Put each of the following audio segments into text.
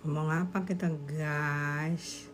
Ngomong apa kita, guys?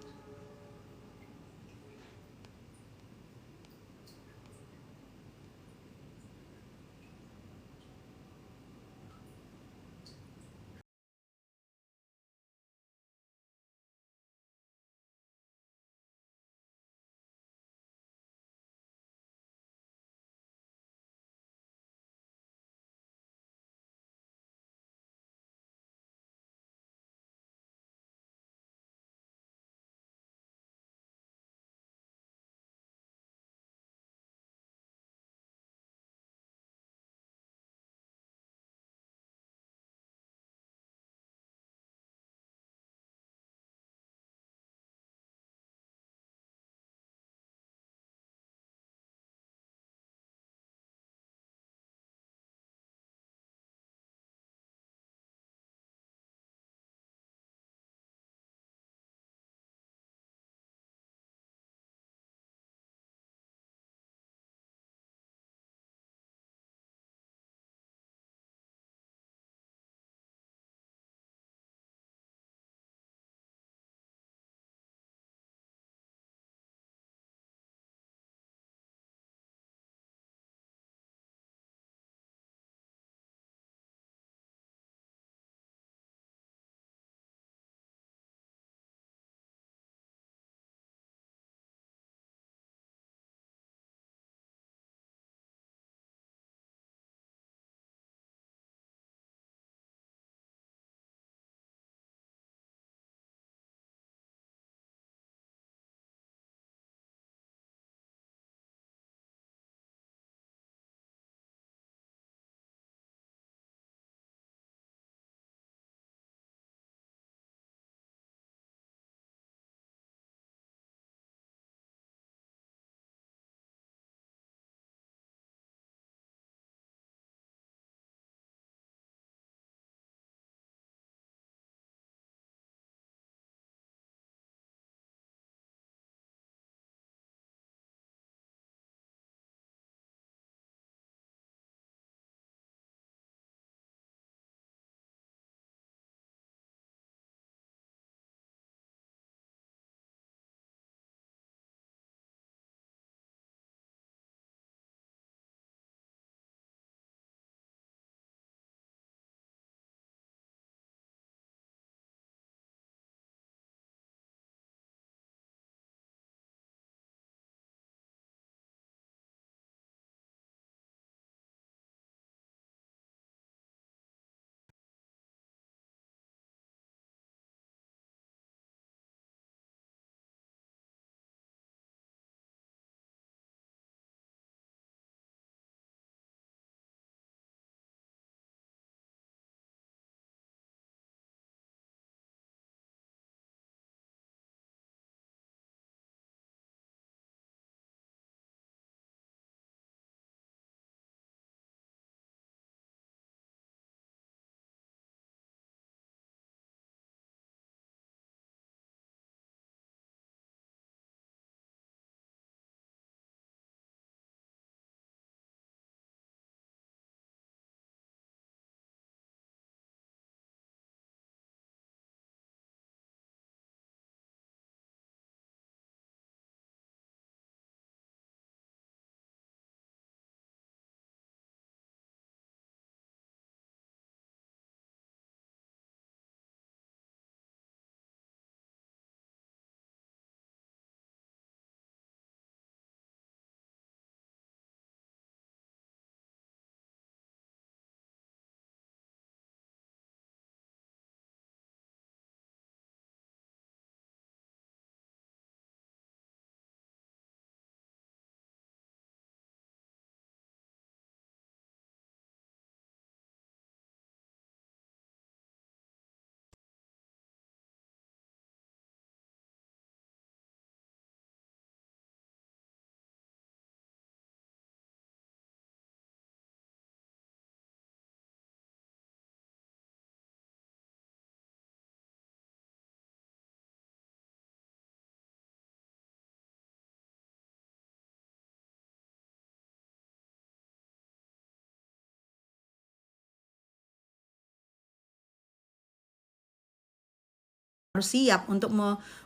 harus siap untuk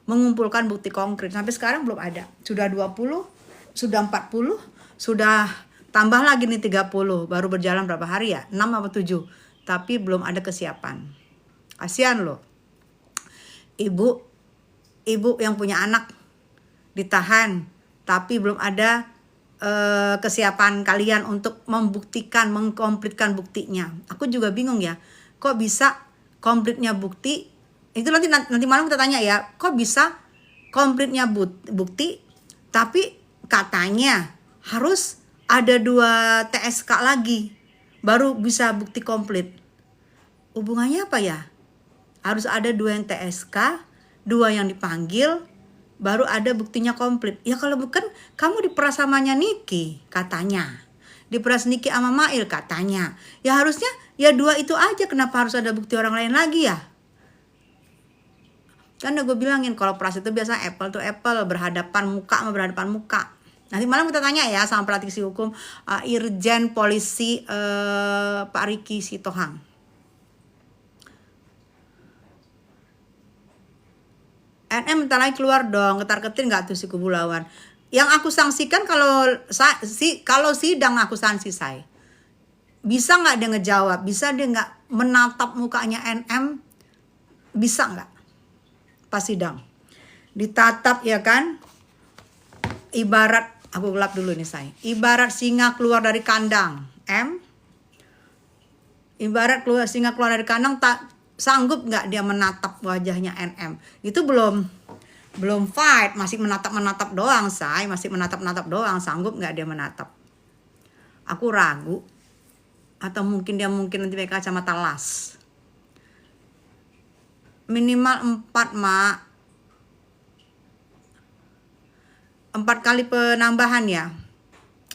mengumpulkan bukti konkret. Sampai sekarang belum ada. Sudah 20, sudah 40, sudah tambah lagi nih 30. Baru berjalan berapa hari ya? 6 atau 7. Tapi belum ada kesiapan. Kasihan loh. Ibu yang punya anak ditahan, tapi belum ada kesiapan kalian untuk membuktikan, mengkomplitkan buktinya. Aku juga bingung ya, kok bisa komplitnya bukti? Itu nanti malam kita tanya ya, kok bisa komplitnya bukti, tapi katanya harus ada 2 TSK lagi baru bisa bukti komplit. Hubungannya apa ya? Harus ada 2 yang TSK, 2 yang dipanggil, baru ada buktinya komplit. Ya kalau bukan, kamu diperas samanya Niki katanya, diperas Niki sama Mail katanya. Ya harusnya ya 2 itu aja, kenapa harus ada bukti orang lain lagi ya? Kan udah gue bilangin kalau peras itu biasa apple to apple, berhadapan muka sama berhadapan muka. Nanti malam kita tanya ya sama praktisi hukum Irjen Polisi Pak Riki Sitohang. NM bentar lagi keluar dong, ketar-ketir nggak tuh si kubu lawan. Yang aku sanksikan kalau sidang aku sanksi saya. Bisa nggak dia ngejawab? Bisa dia nggak menatap mukanya NM? Bisa nggak? Pas sidang. Ditatap ya kan? Ibarat, aku gelap dulu nih saya. Ibarat singa keluar dari kandang. Ibarat singa keluar dari kandang, tak sanggup nggak dia menatap wajahnya NM? Itu belum fight, masih menatap doang, masih menatap doang. Sanggup nggak dia menatap? Aku ragu. Atau mungkin nanti pakai kacamata las. Minimal 4 mak. 4 kali penambahan ya.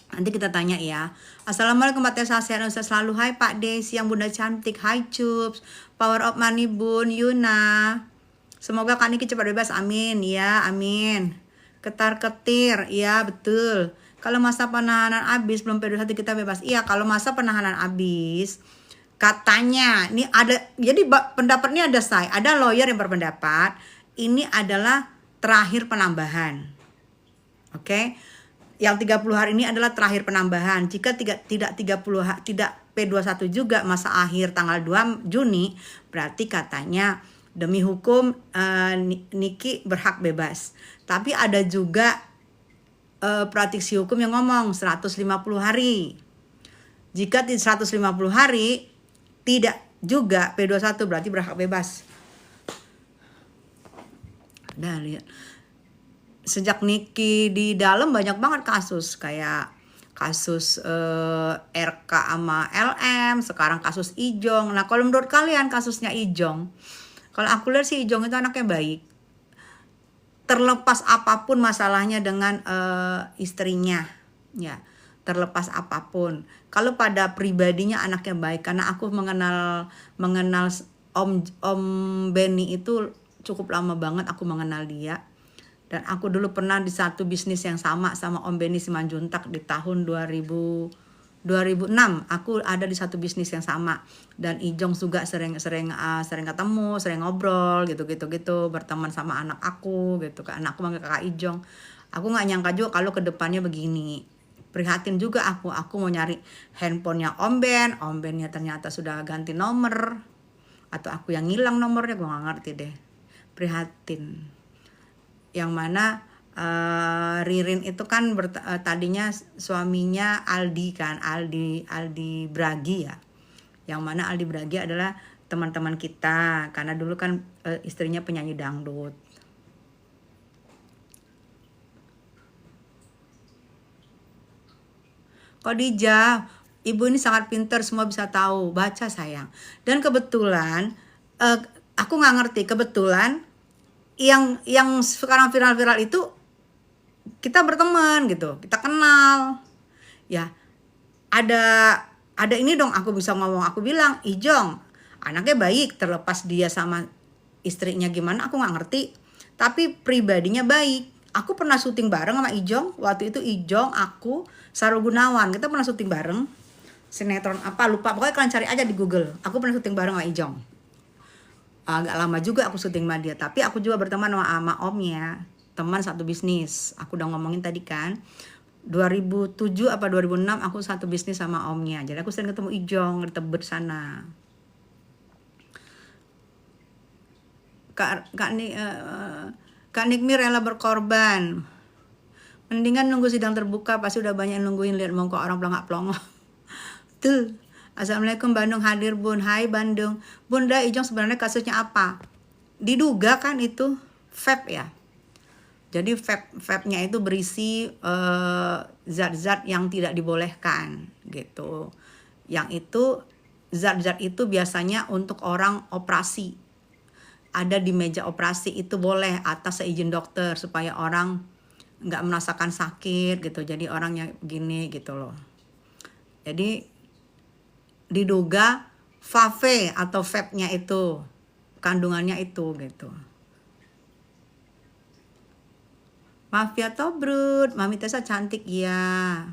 Nanti kita tanya ya. Assalamualaikum Pak Tessa, sehat selalu. Hai Pak Desi yang bunda cantik. Hai Cups, Power of Money Bun, Yuna. Semoga Kak Niki cepat bebas, amin ya, amin. Ketar-ketir, ya betul. Kalau masa penahanan habis belum P21 kita bebas. Iya, kalau masa penahanan habis katanya, ini ada, jadi pendapatnya ada ada lawyer yang berpendapat ini adalah terakhir penambahan. Oke. Yang 30 hari ini adalah terakhir penambahan. Jika tidak P21 juga masa akhir tanggal 2 Juni, berarti katanya demi hukum Niki berhak bebas. Tapi ada juga praktisi hukum yang ngomong 150 hari. Jika 150 hari tidak juga P21 berarti berhak bebas. Nah, lihat. Sejak Niki di dalam banyak banget kasus, kayak kasus RK sama LM, sekarang kasus Ijong. Nah, kalau menurut kalian kasusnya Ijong, kalau aku lihat sih Ijong itu anaknya baik. Terlepas apapun masalahnya dengan istrinya, ya, terlepas apapun. Kalau pada pribadinya anaknya baik, karena aku mengenal Om Benny itu cukup lama banget aku mengenal dia. Dan aku dulu pernah di satu bisnis yang sama Om Benny Simanjuntak di tahun 2006. Aku ada di satu bisnis yang sama. Dan Ijong juga sering ketemu, sering ngobrol gitu, berteman sama anak aku gitu. Anak aku manggil kakak Ijong. Aku nggak nyangka juga kalau kedepannya begini. Prihatin juga aku mau nyari handphonenya Om Bennya ternyata sudah ganti nomor. Atau aku yang ngilang nomornya, gue nggak ngerti deh. Prihatin. Yang mana Ririn itu kan tadinya suaminya Aldi kan, Aldi Bragi ya. Yang mana Aldi Bragi adalah teman-teman kita, karena dulu kan istrinya penyanyi dangdut. Khadijah, ibu ini sangat pintar, semua bisa tahu, baca sayang. Dan kebetulan aku nggak ngerti, kebetulan yang sekarang viral itu kita berteman gitu, kita kenal ya. Ada ini dong, aku bisa ngomong, aku bilang Ijong anaknya baik, terlepas dia sama istrinya gimana aku nggak ngerti, tapi pribadinya baik. Aku pernah syuting bareng sama Ijong, waktu itu Ijong, aku, Sahrul Gunawan, kita pernah syuting bareng sinetron apa lupa, pokoknya kalian cari aja di Google. Aku pernah syuting bareng sama Ijong. agak lama juga aku syuting sama dia, tapi aku juga berteman sama omnya, teman satu bisnis. Aku udah ngomongin tadi kan, 2007 apa 2006 aku satu bisnis sama omnya, jadi aku sering ketemu Ijong di Tebet sana. Kak Nikmi rela berkorban, mendingan nunggu sidang terbuka, pasti udah banyak yang nungguin, lihat mongko orang pelongok-pelongok. Tuh. Assalamualaikum Bandung hadir Bun. Hai Bandung. Bunda, Ijong sebenarnya kasusnya apa? Diduga kan itu vape ya. Jadi vape-nya itu berisi zat-zat yang tidak dibolehkan gitu. Yang itu zat-zat itu biasanya untuk orang operasi. Ada di meja operasi itu boleh atas seizin dokter supaya orang nggak merasakan sakit gitu. Jadi orangnya gini gitu loh. Jadi diduga vape atau vape-nya itu kandungannya itu gitu. Mafia Tobrut, Mami Tessa cantik ya.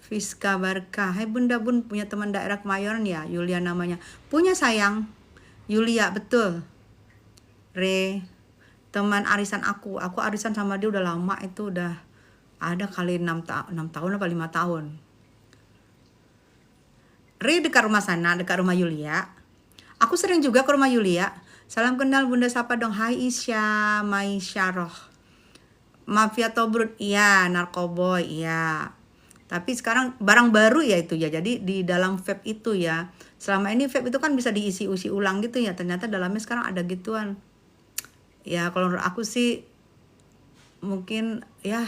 Fiska Barka, hai Bunda Bun punya teman daerah Kemayoran ya, Yulia namanya. Punya sayang, Yulia betul. Re, teman arisan aku arisan sama dia udah lama, itu udah ada kali 6 tahun apa 5 tahun. Re dekat rumah sana, dekat rumah Yulia. Aku sering juga ke rumah Yulia. Salam kenal Bunda sapa dong. Hai Isya, Maisyaroh. Mafia Tobrut, iya. Narkoboy, iya. Tapi sekarang barang baru ya itu ya. Jadi di dalam vape itu ya. Selama ini vape itu kan bisa diisi-usi ulang gitu ya. Ternyata dalamnya sekarang ada gituan. Ya kalau menurut aku sih mungkin ya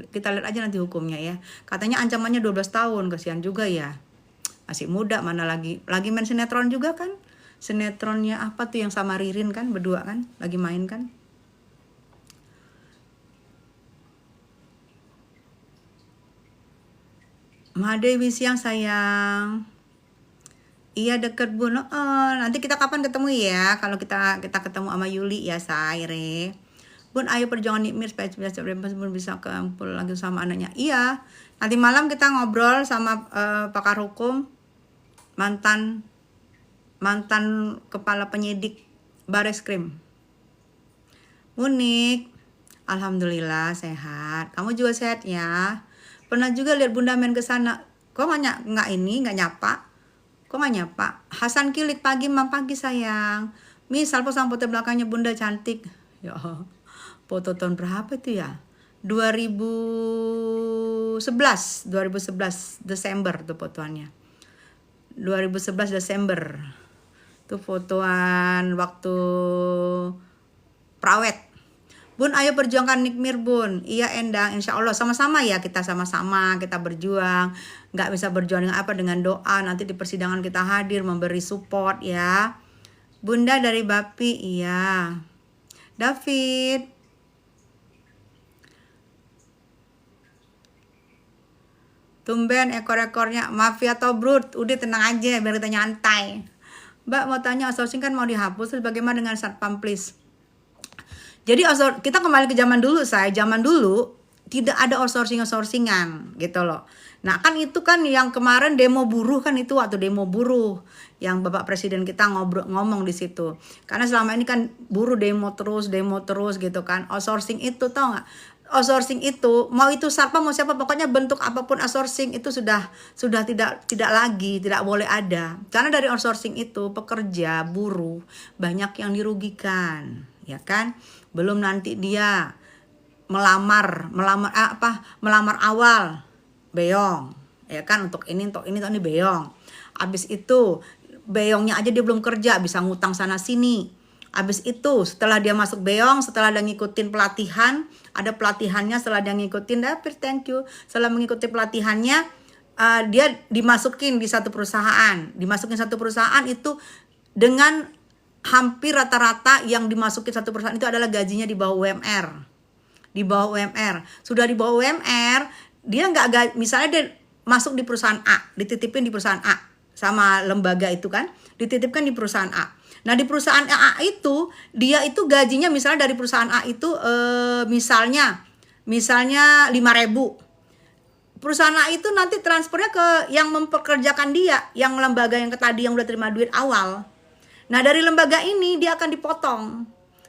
kita lihat aja nanti hukumnya ya. Katanya ancamannya 12 tahun, kasihan juga ya. Masih muda, mana lagi main sinetron juga kan. Sinetronnya apa tuh yang sama Ririn kan, berdua kan, lagi main kan. Mahadewi siang sayang. Iya deket Bun. Nanti kita kapan ketemu ya? Kalau kita ketemu sama Yuli ya Saire. Bun ayo perjuangan Nikmir supaya Bun bisa kumpul lagi sama anaknya. Iya. Nanti malam kita ngobrol sama pakar hukum, mantan kepala penyidik Bareskrim. Unik. Alhamdulillah sehat. Kamu juga sehat ya. Pernah juga lihat Bunda main ke sana. Kok nggak nyapa? Kok nggak nyapa? Hasan Kilik pagi sayang. Misal foto belakangnya Bunda cantik. Ya, foto tahun berapa itu ya? 2011 Desember tuh fotoannya. 2011 Desember. Tuh fotoan waktu prawet. Bun ayo perjuangkan Nikmir Bun. Iya Endang, insya Allah sama-sama ya, kita sama-sama kita berjuang. Nggak bisa berjuang dengan apa, dengan doa. Nanti di persidangan kita hadir memberi support ya. Bunda dari Bapi, iya. David. Tumben ekor-ekornya Mafia Tobrut. Udah tenang aja biar kita nyantai. Mbak mau tanya outsourcing kan mau dihapus, terus bagaimana dengan Satpam please? Jadi kita kembali ke zaman dulu zaman dulu tidak ada outsourcingan gitu loh. Nah kan itu kan yang kemarin demo buruh kan, itu waktu demo buruh yang Bapak Presiden kita ngomong di situ. Karena selama ini kan buruh demo terus gitu kan. Outsourcing itu tau nggak? Outsourcing itu mau itu Satpam mau siapa, pokoknya bentuk apapun outsourcing itu sudah tidak lagi, tidak boleh ada. Karena dari outsourcing itu pekerja buruh banyak yang dirugikan, ya kan? Belum nanti dia melamar awal beyong, ya kan, untuk ini beyong. Abis itu beyongnya aja dia belum kerja, bisa ngutang sana sini. Abis itu setelah dia masuk beyong, setelah dia ngikutin pelatihan, ada pelatihannya, setelah dia ngikutin, thank you, setelah mengikuti pelatihannya, dia dimasukin di satu perusahaan. Dimasukin satu perusahaan itu dengan hampir rata-rata yang dimasukin satu perusahaan itu adalah gajinya di bawah UMR. Di bawah UMR. Sudah di bawah UMR, dia misalnya dia masuk di perusahaan A, dititipin di perusahaan A sama lembaga itu kan, dititipkan di perusahaan A. Nah di perusahaan A itu dia itu gajinya misalnya dari perusahaan A itu misalnya 5.000. perusahaan A itu nanti transfernya ke yang mempekerjakan dia, yang lembaga yang tadi yang udah terima duit awal. Nah dari lembaga ini dia akan dipotong,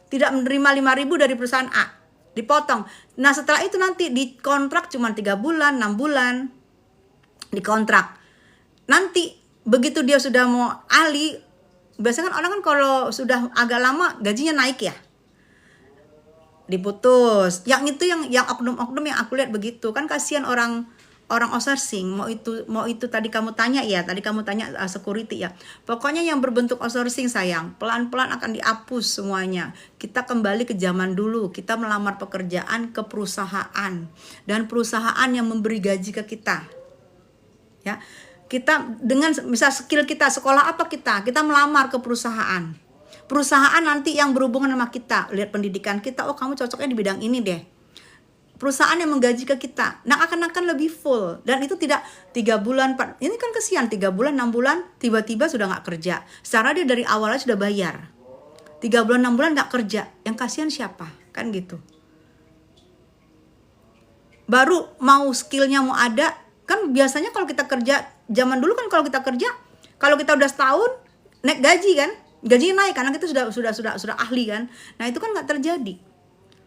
tidak menerima 5.000 dari perusahaan A, dipotong. Nah setelah itu nanti dikontrak cuma 3 bulan, 6 bulan, dikontrak. Nanti begitu dia sudah mau alih, biasanya kan orang kan kalau sudah agak lama gajinya naik ya, diputus. Yang itu yang oknum-oknum yang aku lihat begitu. Kan kasihan orang outsourcing. Mau itu tadi kamu tanya ya, security ya. Pokoknya yang berbentuk outsourcing sayang, pelan-pelan akan dihapus semuanya. Kita kembali ke zaman dulu. Kita melamar pekerjaan ke perusahaan dan perusahaan yang memberi gaji ke kita. Ya. Kita dengan misal skill kita, sekolah apa kita melamar ke perusahaan. Perusahaan nanti yang berhubungan sama kita, lihat pendidikan kita, oh kamu cocoknya di bidang ini deh. Perusahaan yang menggaji ke kita, nah akan lebih full. Dan itu tidak 3 bulan, 4, ini kan kesian 3 bulan, 6 bulan, tiba-tiba sudah gak kerja. Secara dia dari awalnya sudah bayar. 3 bulan, 6 bulan gak kerja, yang kasihan siapa? Kan gitu. Baru mau skillnya mau ada, kan biasanya kalau kita kerja, zaman dulu kan kalau kita kerja, kalau kita udah setahun, naik gaji kan? Gajinya naik karena kita sudah ahli kan. Nah itu kan nggak terjadi.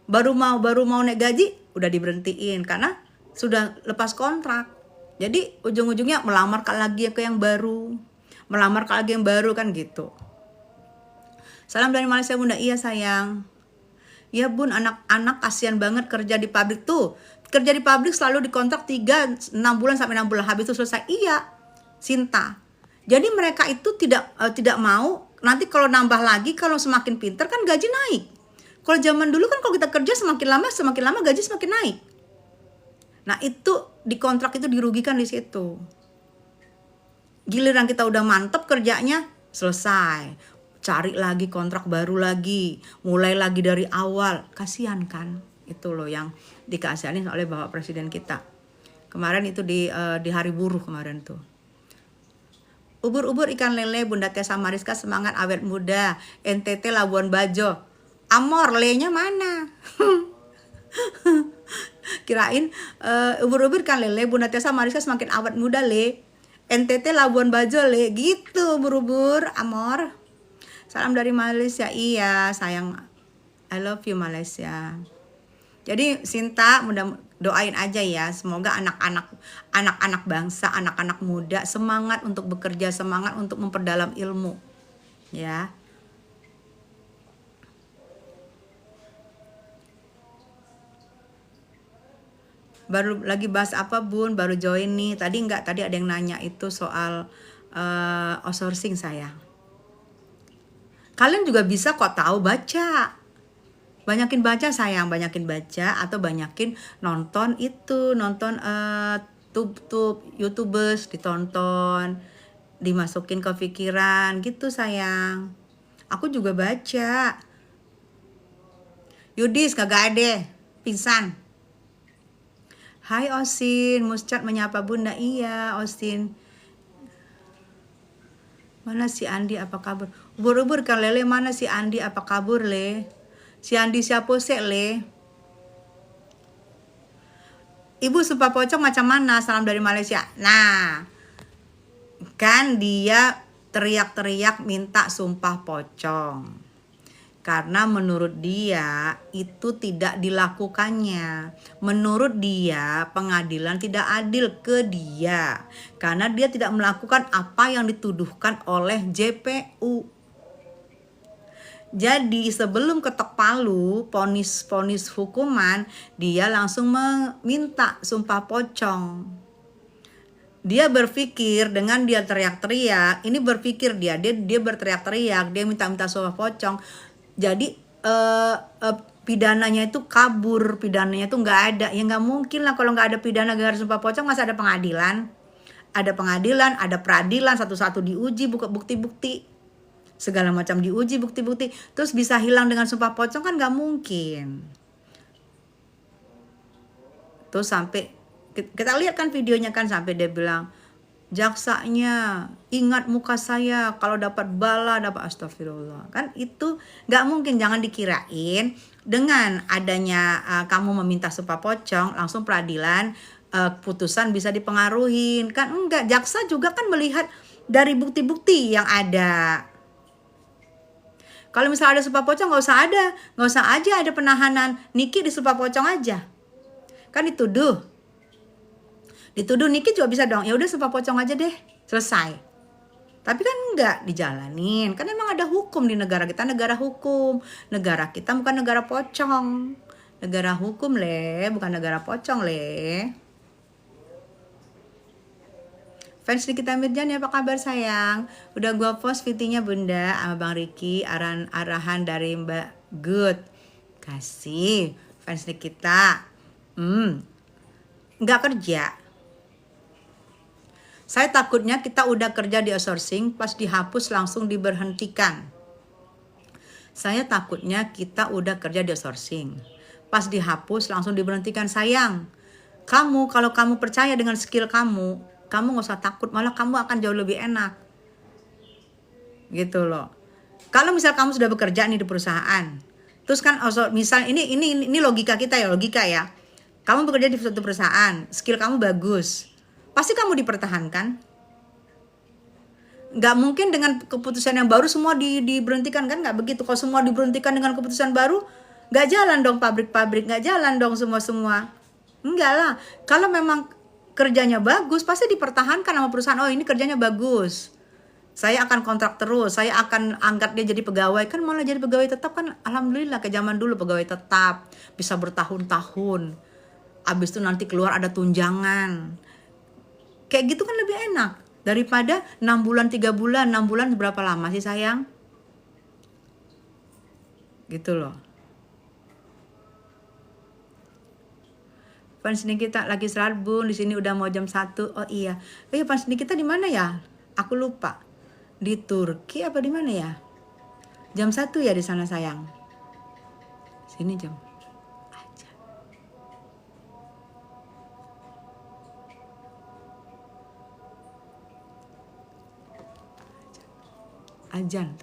Baru mau naik gaji udah diberhentiin karena sudah lepas kontrak. Jadi ujung-ujungnya melamar lagi ke yang baru, kan gitu. Salam dari Malaysia Bunda. Iya sayang. Iya Bun, anak-anak kasihan banget kerja di pabrik tuh. Kerja di pabrik selalu dikontrak 6 bulan sampai 6 bulan, habis itu selesai. Iya Sinta. Jadi mereka itu tidak mau. Nanti kalau nambah lagi, kalau semakin pintar kan gaji naik. Kalau zaman dulu kan kalau kita kerja semakin lama gaji semakin naik. Nah itu di kontrak itu dirugikan di situ. Giliran kita udah mantep kerjanya, selesai. Cari lagi kontrak baru lagi, mulai lagi dari awal. Kasihan kan? Itu loh yang dikasihanin oleh Bapak Presiden kita. Kemarin itu di Hari Buruh kemarin tuh. Ubur-ubur ikan lele Bunda Tessa Mariska semangat awet muda. NTT Labuan Bajo. Amor, le-nya mana? Kirain ubur-ubur ikan lele Bunda Tessa Mariska semakin awet muda le. NTT Labuan Bajo le. Gitu ubur-ubur, amor. Salam dari Malaysia. Iya sayang, I love you Malaysia. Jadi Sinta, doain aja ya, semoga anak-anak bangsa, anak-anak muda semangat untuk bekerja, semangat untuk memperdalam ilmu. Ya. Baru lagi bahas apa Bun? Baru join nih. Tadi ada yang nanya itu soal outsourcing sayang. Kalian juga bisa kok tahu baca. Banyakin baca sayang, banyakin baca atau banyakin nonton YouTubers, ditonton, dimasukin ke pikiran gitu sayang. Aku juga baca. Yudis kagak ada, pingsan. Hai Osin, Muscat menyapa Bunda. Iya Osin. Mana si Andi, apa kabar? Ubur-ubur kan lele, mana si Andi, apa kabur le? Si Andi siapa sih le? Ibu sumpah pocong macam mana? Salam dari Malaysia. Nah, kan dia teriak-teriak minta sumpah pocong. Karena menurut dia itu tidak dilakukannya. Menurut dia pengadilan tidak adil ke dia. Karena dia tidak melakukan apa yang dituduhkan oleh JPU. Jadi sebelum ketok palu, ponis hukuman, dia langsung meminta sumpah pocong. Dia berpikir dengan dia teriak-teriak, ini berpikir dia berteriak-teriak, dia minta sumpah pocong. Jadi pidananya itu kabur, pidananya itu nggak ada. Ya nggak mungkin lah kalau nggak ada pidana gara sumpah pocong, masa ada pengadilan? Ada pengadilan, ada peradilan, satu-satu diuji bukti-bukti. Segala macam diuji bukti-bukti, terus bisa hilang dengan sumpah pocong kan nggak mungkin. Terus sampai kita lihat kan videonya kan, sampai dia bilang, jaksanya ingat muka saya kalau dapat bala, dapat astagfirullah. Kan itu nggak mungkin. Jangan dikirain dengan adanya kamu meminta sumpah pocong langsung peradilan putusan bisa dipengaruhi. Kan enggak, jaksa juga kan melihat dari bukti-bukti yang ada. Kalau misalnya ada sumpah pocong nggak usah aja ada penahanan Niki di sumpah pocong aja. Kan dituduh Niki juga bisa dong. Ya udah sumpah pocong aja deh, selesai. Tapi kan enggak dijalanin. Kan emang ada hukum di negara kita, negara hukum. Negara kita bukan negara pocong. Negara hukum bukan negara pocong Fans Nikita Mirjani, apa kabar sayang? Udah gua post VT-nya bunda sama Bang Riki, arahan dari Mbak Good. Kasih fans Nikita. Nggak kerja. Saya takutnya kita udah kerja di outsourcing, pas dihapus langsung diberhentikan. Saya takutnya kita udah kerja di outsourcing, pas dihapus langsung diberhentikan. Sayang, kalau kamu percaya dengan skill kamu nggak usah takut, malah kamu akan jauh lebih enak. Gitu loh. Kalau misal kamu sudah bekerja nih di perusahaan, terus kan misal ini logika kita ya, Kamu bekerja di suatu perusahaan, skill kamu bagus, pasti kamu dipertahankan. Nggak mungkin dengan keputusan yang baru semua diberhentikan, kan nggak begitu. Kalau semua diberhentikan dengan keputusan baru, nggak jalan dong pabrik-pabrik, nggak jalan dong semua. Enggak lah. Kalau memang kerjanya bagus, pasti dipertahankan sama perusahaan. Oh, ini kerjanya bagus, saya akan kontrak terus, saya akan angkat dia jadi pegawai. Kan malah jadi pegawai tetap kan, alhamdulillah. Ke zaman dulu pegawai tetap bisa bertahun-tahun, abis itu nanti keluar ada tunjangan. Kayak gitu kan lebih enak daripada 6 bulan, 3 bulan. 6 bulan berapa lama sih sayang? Gitu loh. Fans Nikita lagi istirahat bun, di sini udah mau jam 1. Oh iya. Fans Nikita di mana ya? Aku lupa. Di Turki apa di mana ya? Jam 1 ya di sana sayang. Sini jam ajan.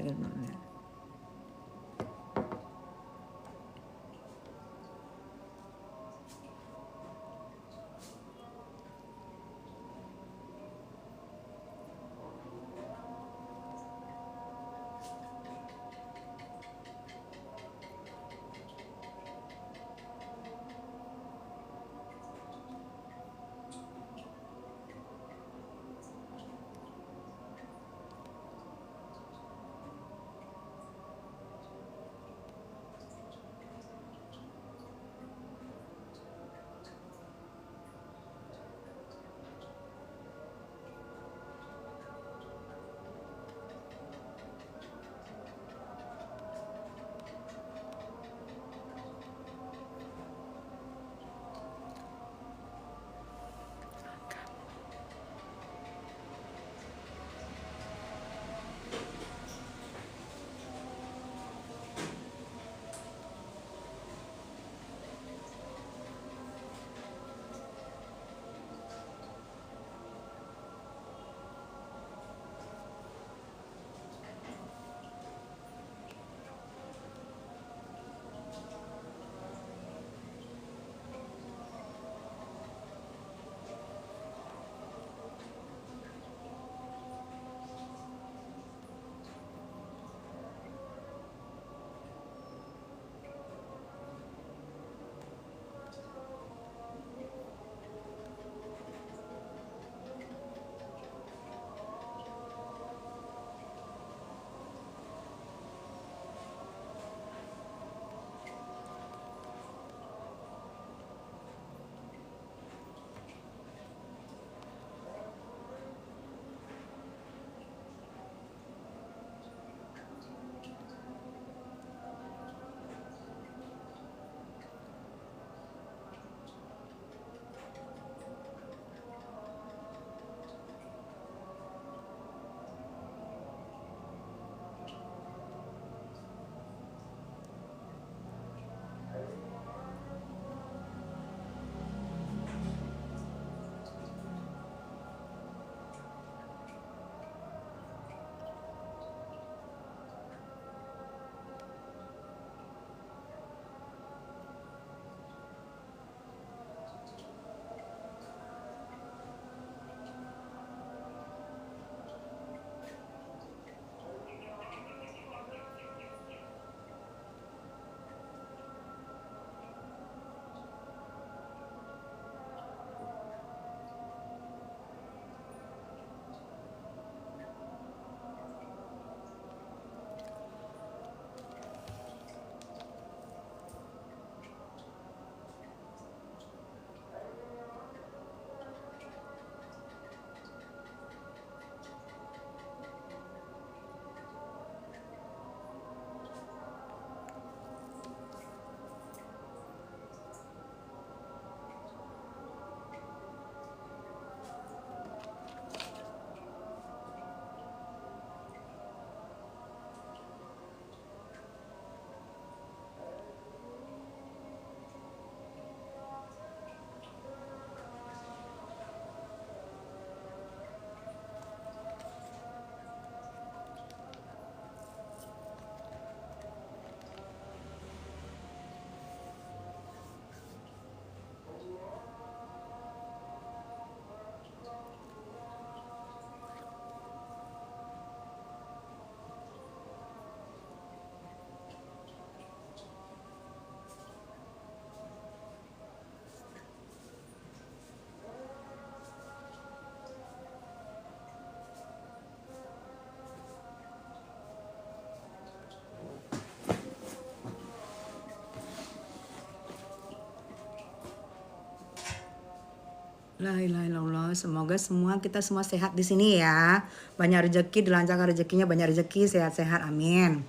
La ilaha illallah. Semoga semua kita semua sehat di sini ya. Banyak rezeki, dilancarkan rezekinya, banyak rezeki, sehat-sehat. Amin.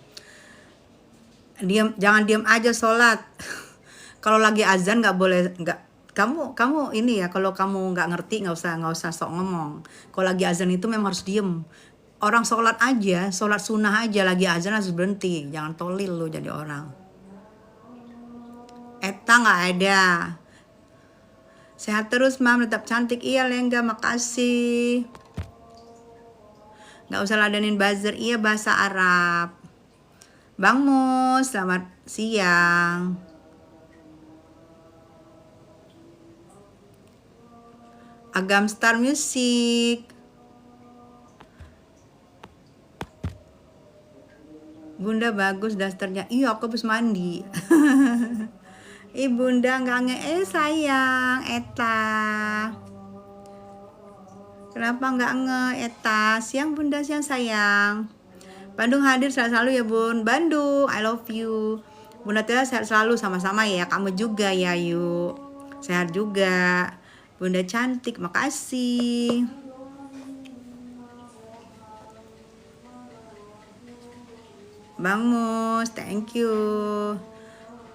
Jangan diam aja sholat. Kalau lagi azan nggak boleh, nggak, kamu ini ya, kalau kamu nggak ngerti nggak usah sok ngomong. Kalau lagi azan itu memang harus diem. Orang sholat aja, sholat sunnah aja lagi azan harus berhenti. Jangan tolil lo jadi orang. Eta nggak ada. Sehat terus mam, tetap cantik. Iya Lengga, makasih. Nggak usah ladenin buzzer, iya bahasa Arab. Bang Mus, selamat siang. Agam Star Music. Bunda bagus dasternya. Iya, aku habis mandi. Bunda nggak sayang, Eta. Kenapa nggak Eta? Siang Bunda, siang sayang. Bandung hadir sehat selalu ya Bun. Bandung, I love you. Bunda Tela sehat selalu, sama-sama ya. Kamu juga ya, yuk. Sehat juga. Bunda cantik, makasih. Bang Mus, thank you.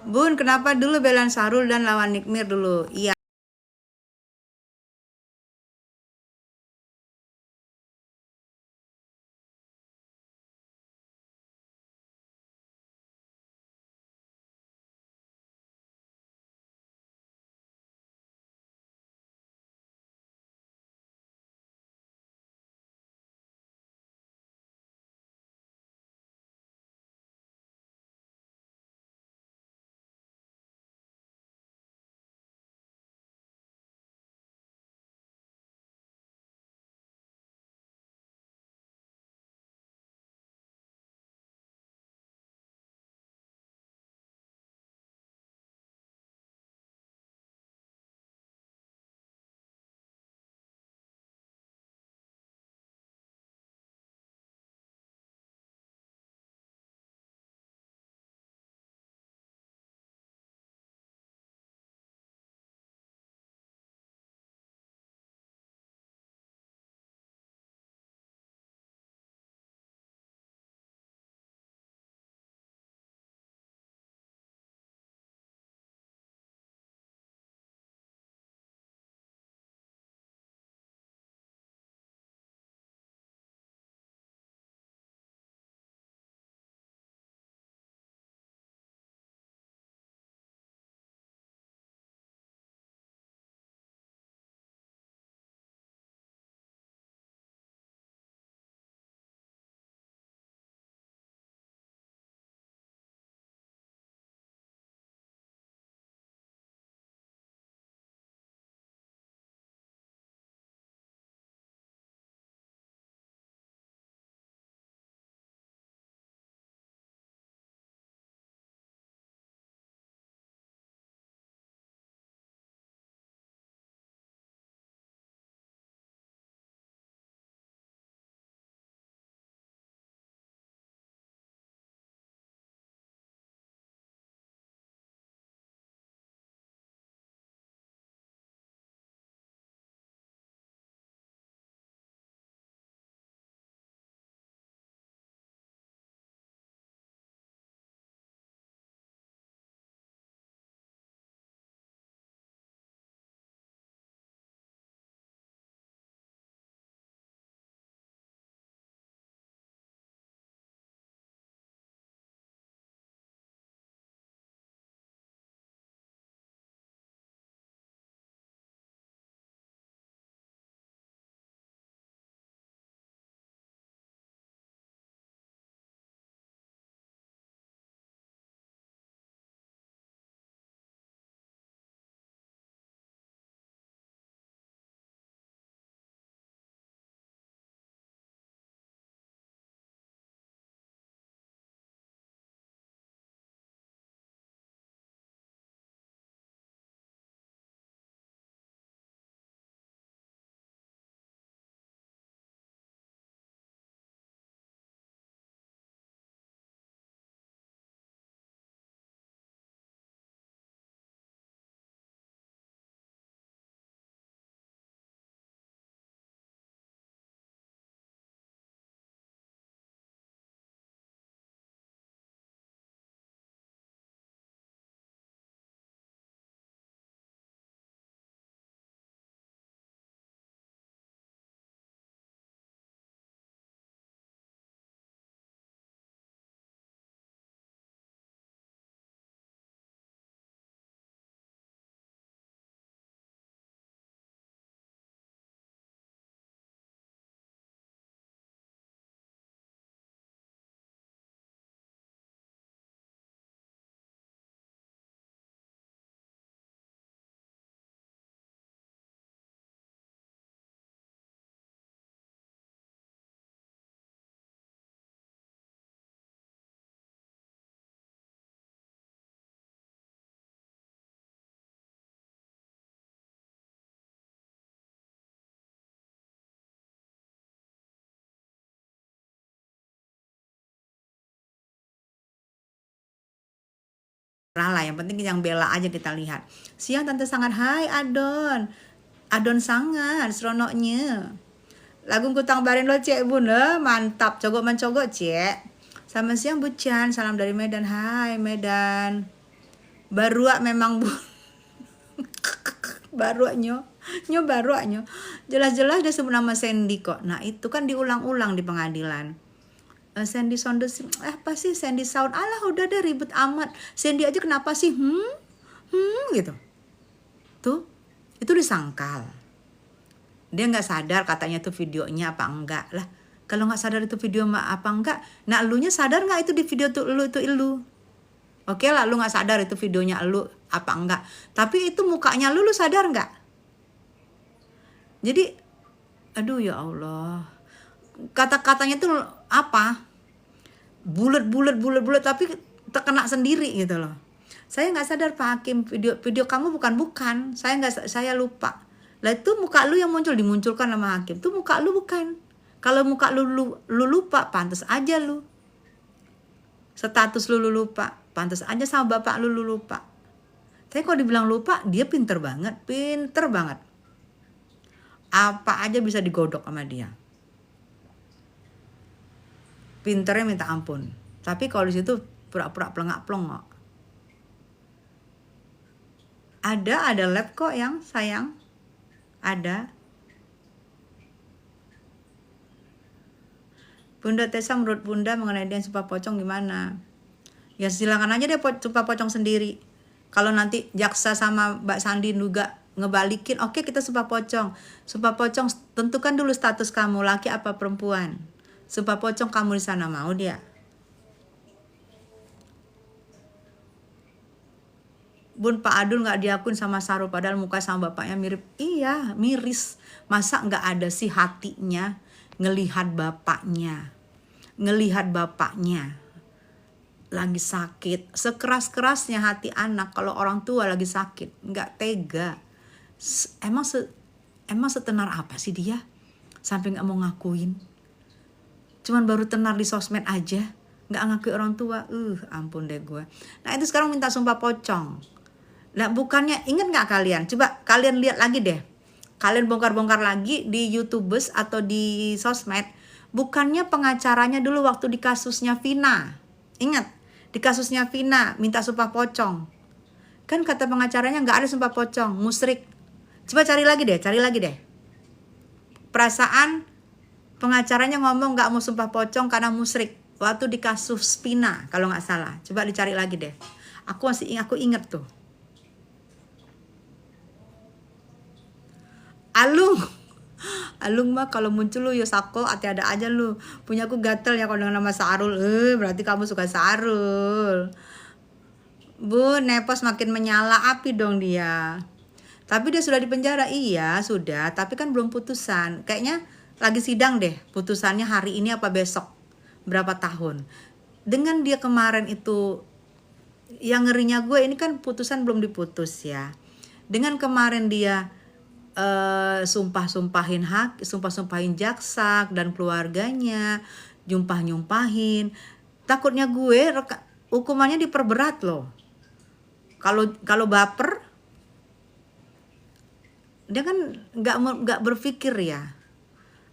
Bun, kenapa dulu belan Sarul dan lawan Nikmir dulu? Iya. lah, yang penting yang Bella aja kita lihat. Siang Tante Sangat, hai Adon sangat seronoknya. Lagu kutang barin lo cek bun, mantap, cogok mencogok cek. Selamat siang Bucan, salam dari Medan, hai Medan. Barua memang bu. Baruaknya, baruaknya. Jelas-jelas dia sebut nama Sandy kok. Nah itu kan diulang-ulang di pengadilan. Sandy Saunders, apa sih Sandy Sound? Alah udah deh ribet amat. Sandy aja kenapa sih? Gitu. Tuh, itu disangkal. Dia nggak sadar katanya itu videonya apa enggak lah. Kalau nggak sadar itu video apa enggak, nah elunya sadar nggak itu di video tuh elu. Oke lah, lu nggak sadar itu videonya elu apa enggak. Tapi itu mukanya lu sadar nggak? Jadi, aduh ya Allah. Kata-katanya tuh apa? Bulat, tapi terkena sendiri gitu loh. Saya nggak sadar Pak Hakim, video kamu bukan. Saya lupa. Lah itu muka lu yang dimunculkan sama hakim. Itu muka lu bukan. Kalau muka lu lupa, pantas aja lu. Status lu lupa, pantas aja sama bapak lu lupa. Tapi kalau dibilang lupa, dia pinter banget. Apa aja bisa digodok sama dia. Pinternya minta ampun. Tapi kalau di situ pura-pura pelengak-pelongok. Ada lab kok yang sayang. Ada. Bunda Tessa, menurut Bunda mengenai dia sumpah pocong gimana? Ya silakan aja dia sumpah pocong sendiri. Kalau nanti jaksa sama Mbak Sandi juga ngebalikin, oke kita sumpah pocong. Sumpah pocong tentukan dulu status kamu, laki apa perempuan. Sumpah pocong kamu di sana mau dia. Bun, Pak Adul nggak diakui sama Saru padahal muka sama bapaknya mirip. Iya, miris. Masa nggak ada sih hatinya ngelihat bapaknya lagi sakit. Sekeras-kerasnya hati anak kalau orang tua lagi sakit, nggak tega. Emang setenar apa sih dia sampai nggak mau ngakuin? Cuman baru tenar di sosmed aja, nggak ngakui orang tua. Ampun deh gue. Nah itu sekarang minta sumpah pocong. Nah bukannya, ingat nggak kalian? Coba kalian lihat lagi deh. Kalian bongkar-bongkar lagi di YouTubers atau di sosmed. Bukannya pengacaranya dulu waktu di kasusnya Vina. Ingat, di kasusnya Vina minta sumpah pocong. Kan kata pengacaranya nggak ada sumpah pocong, musyrik. Coba cari lagi deh. Perasaan pengacaranya ngomong nggak mau sumpah pocong karena musyrik. Waktu di kasus Vina kalau nggak salah. Coba dicari lagi deh. Aku ingat tuh. Alung mah kalau muncul lu Yosako ada aja lu. Punya aku gatel ya kalau dengan nama Sarul. Berarti kamu suka Sarul. Bu, Nepos makin menyala api dong dia. Tapi dia sudah dipenjara. Iya, sudah, tapi kan belum putusan. Kayaknya lagi sidang deh. Putusannya hari ini apa besok. Berapa tahun. Dengan dia kemarin itu, yang ngerinya gue ini kan putusan belum diputus ya. Dengan kemarin dia sumpah-sumpahin jaksa dan keluarganya, nyumpahin. Takutnya gue hukumannya diperberat loh. Kalau baper, dia kan nggak berpikir ya.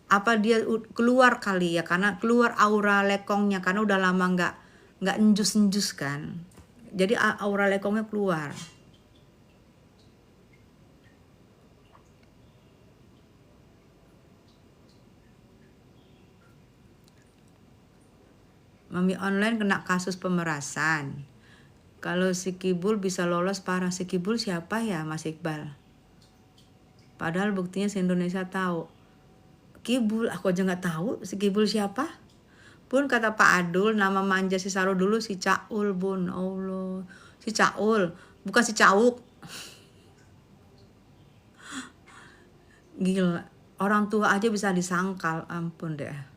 Apa dia keluar kali ya, karena keluar aura lekongnya karena udah lama nggak enjus kan. Jadi aura lekongnya keluar. Mami online kena kasus pemerasan. Kalau si Kibul bisa lolos parah. Si Kibul siapa ya Mas Iqbal? Padahal buktinya se-Indonesia tahu. Kibul, aku aja nggak tahu si Kibul siapa. Bun, kata Pak Adul, nama manja si Saru dulu si Caul, Bun. Allah, si Caul, bukan si Cauk. Gila, orang tua aja bisa disangkal, ampun deh.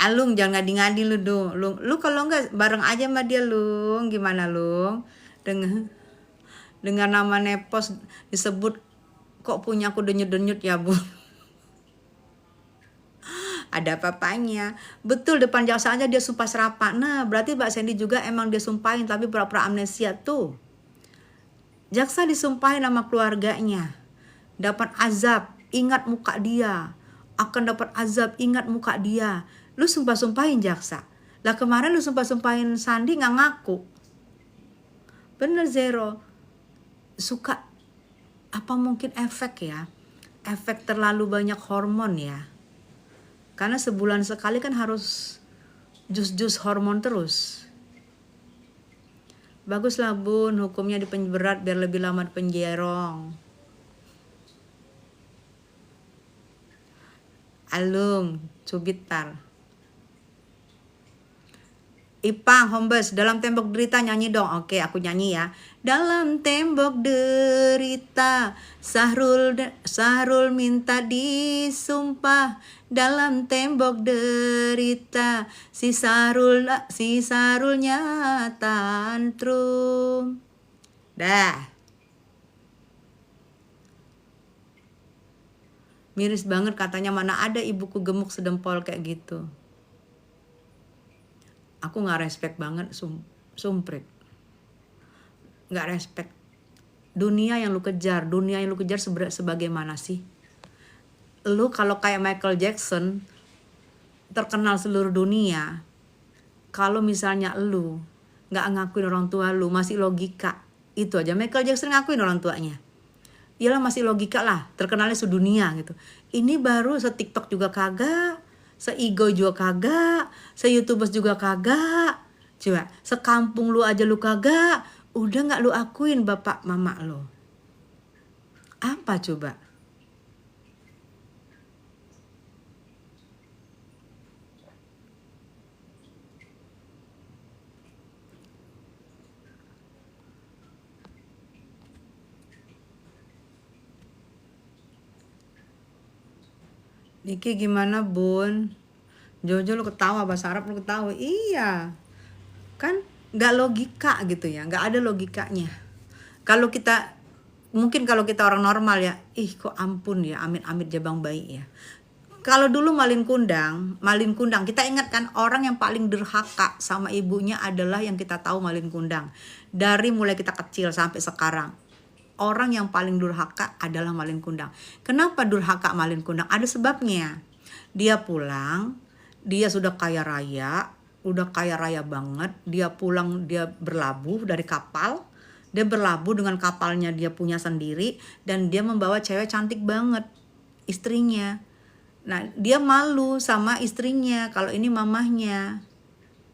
Alung, jangan ngadi-ngadi lu dong. Lu kalau enggak bareng aja sama dia, Lung. Gimana, Lung? Dengan nama Nepos disebut kok punya aku denyut-denyut ya, Bu. ada apa-apanya. Betul, depan jaksa aja dia sumpah serapah. Nah, berarti Mbak Sandy juga emang dia sumpahin tapi pura-pura amnesia tuh. Jaksa disumpahin sama keluarganya. Dapat azab, ingat muka dia. Akan dapat azab, ingat muka dia. Lu sumpah-sumpahin jaksa. Lah kemarin lu sumpah-sumpahin Sandi nggak ngaku. Bener Zero. Suka, apa mungkin efek ya? Efek terlalu banyak hormon ya. Karena sebulan sekali kan harus jus-jus hormon terus. Baguslah Bun, hukumnya dipenjara biar lebih lama di penjerong. Alum, cubitar. Ipang, Hombes, dalam tembok derita nyanyi dong. Oke, aku nyanyi ya. Dalam tembok derita, Sahrul minta disumpah. Dalam tembok derita, si Sahrulnya tantrum. Dah. Miris banget katanya, mana ada ibuku gemuk sedempol kayak gitu. Aku gak respect banget, sumprit. Gak respect. Dunia yang lu kejar sebagaimana sih? Lu kalau kayak Michael Jackson, terkenal seluruh dunia. Kalau misalnya lu gak ngakuin orang tua lu, masih logika. Itu aja Michael Jackson ngakuin orang tuanya. Iyalah masih logika lah, terkenalnya sedunia gitu. Ini baru se-TikTok juga kagak. Se-ego juga kagak, se-YouTubers juga kagak. Coba, sekampung lu aja lu kagak. Udah gak lu akuin bapak mama lu? Apa coba? Niki gimana Bun? Jojo lu ketawa, bahasa Arab lu ketawa. Iya. Kan gak logika gitu ya, gak ada logikanya. Kalau kita, mungkin kalau kita orang normal ya, kok ampun ya, amit-amit jabang bayi ya. Kalau dulu malin kundang, kita ingat kan orang yang paling durhaka sama ibunya adalah yang kita tahu malin kundang. Dari mulai kita kecil sampai sekarang. Orang yang paling durhaka adalah malin kundang. Kenapa durhaka malin kundang? Ada sebabnya. Dia pulang, dia sudah kaya raya banget. Dia pulang, dia berlabuh dari kapal. Dia berlabuh dengan kapalnya dia punya sendiri. Dan dia membawa cewek cantik banget, istrinya. Nah, dia malu sama istrinya kalau ini mamahnya.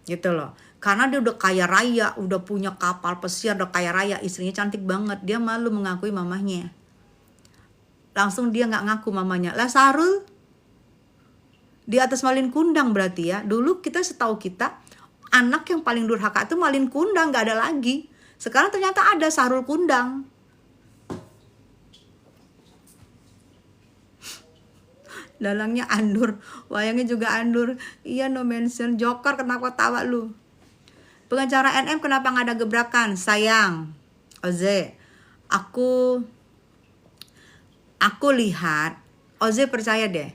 Gitu loh. Karena dia udah kaya raya, udah punya kapal pesiar, udah kaya raya, istrinya cantik banget. Dia malu mengakui mamahnya. Langsung dia gak ngaku mamanya. Lah Sahrul di atas malin kundang berarti ya. Dulu kita setahu kita, anak yang paling durhaka itu malin kundang, gak ada lagi. Sekarang ternyata ada Sahrul kundang. Dalangnya andur, wayangnya juga andur. Iya no mention, Joker kenapa tawa lu? Pengacara NM kenapa gak ada gebrakan? Sayang, Oze, aku lihat, Oze percaya deh,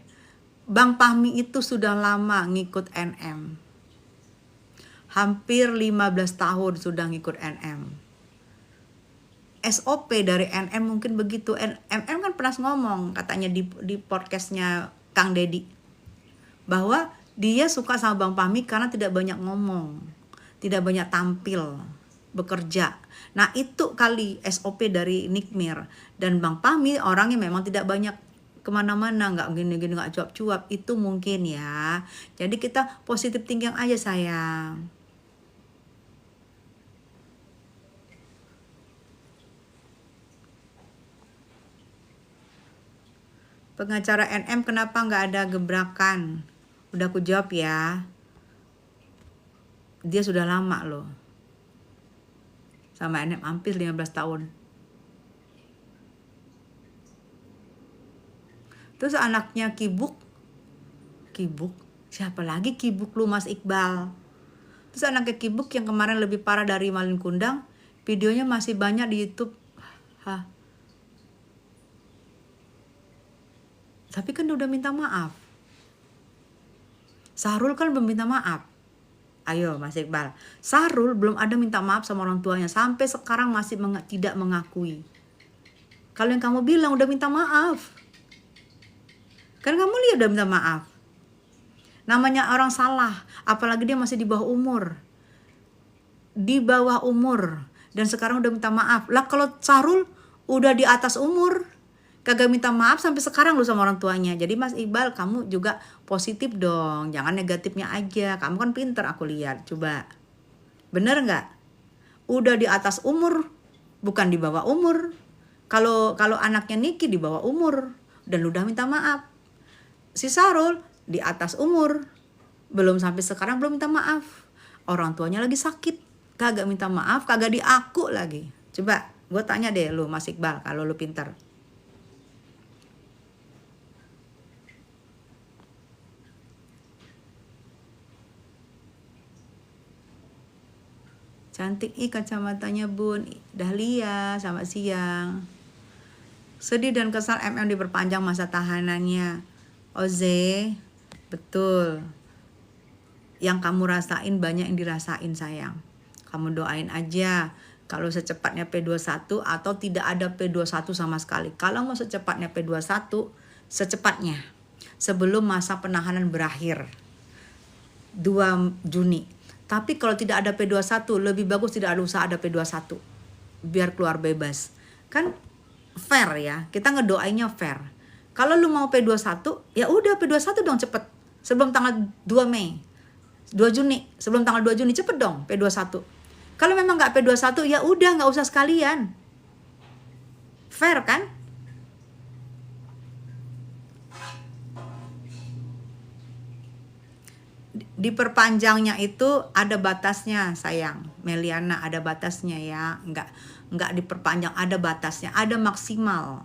Bang Pahmi itu sudah lama ngikut NM. Hampir 15 tahun sudah ngikut NM. SOP dari NM mungkin begitu. NM kan pernah ngomong katanya di podcastnya Kang Deddy, bahwa dia suka sama Bang Pahmi karena tidak banyak ngomong, tidak banyak tampil, bekerja. Nah itu kali SOP dari Nikmir. Dan Bang Pahmi orangnya memang tidak banyak kemana-mana, nggak gini-gini, nggak cuap-cuap. Itu mungkin ya. Jadi kita positif thinking aja sayang. Pengacara NM kenapa nggak ada gebrakan? Udah aku jawab ya. Dia sudah lama loh sama NM, hampir 15 tahun. Terus anaknya Kibuk, siapa lagi Kibuk lu Mas Iqbal? Terus anaknya Kibuk yang kemarin lebih parah dari malin kundang, videonya masih banyak di YouTube. Tapi kan udah minta maaf. Sahrul kan belum minta maaf. Ayo Mas Iqbal, Sahrul belum ada minta maaf sama orang tuanya. Sampai sekarang masih tidak mengakui. Kalau yang kamu bilang udah minta maaf, kan kamu lihat udah minta maaf. Namanya orang salah, apalagi dia masih di bawah umur. Di bawah umur. Dan sekarang udah minta maaf. Lah kalau Sahrul udah di atas umur, kagak minta maaf sampai sekarang lu sama orang tuanya. Jadi Mas Iqbal, kamu juga positif dong. Jangan negatifnya aja. Kamu kan pinter aku lihat. Coba. Bener nggak? Udah di atas umur, bukan di bawah umur. Kalau anaknya Niki di bawah umur dan udah minta maaf. Si Sahrul di atas umur, belum sampai sekarang belum minta maaf. Orang tuanya lagi sakit, kagak minta maaf, kagak diaku lagi. Coba gue tanya deh lu Mas Iqbal, kalau lu pinter. Cantik kacamatanya Bun Dahlia, selamat siang. Sedih dan kesal MM diperpanjang masa tahanannya. Oze, betul. Yang kamu rasain banyak yang dirasain sayang. Kamu doain aja kalau secepatnya P21 atau tidak ada P21 sama sekali. Kalau mau secepatnya P21, secepatnya. Sebelum masa penahanan berakhir. 2 Juni. Tapi kalau tidak ada P21, lebih bagus tidak ada usaha ada P21. Biar keluar bebas. Kan fair ya, kita ngedoainnya fair. Kalau lu mau P21, ya udah P21 dong cepet. Sebelum tanggal 2 Mei, 2 Juni, sebelum tanggal 2 Juni cepet dong P21. Kalau memang nggak P21, ya udah nggak usah sekalian. Fair kan? Diperpanjangnya itu ada batasnya sayang. Meliana, ada batasnya ya. Nggak diperpanjang, ada batasnya, ada maksimal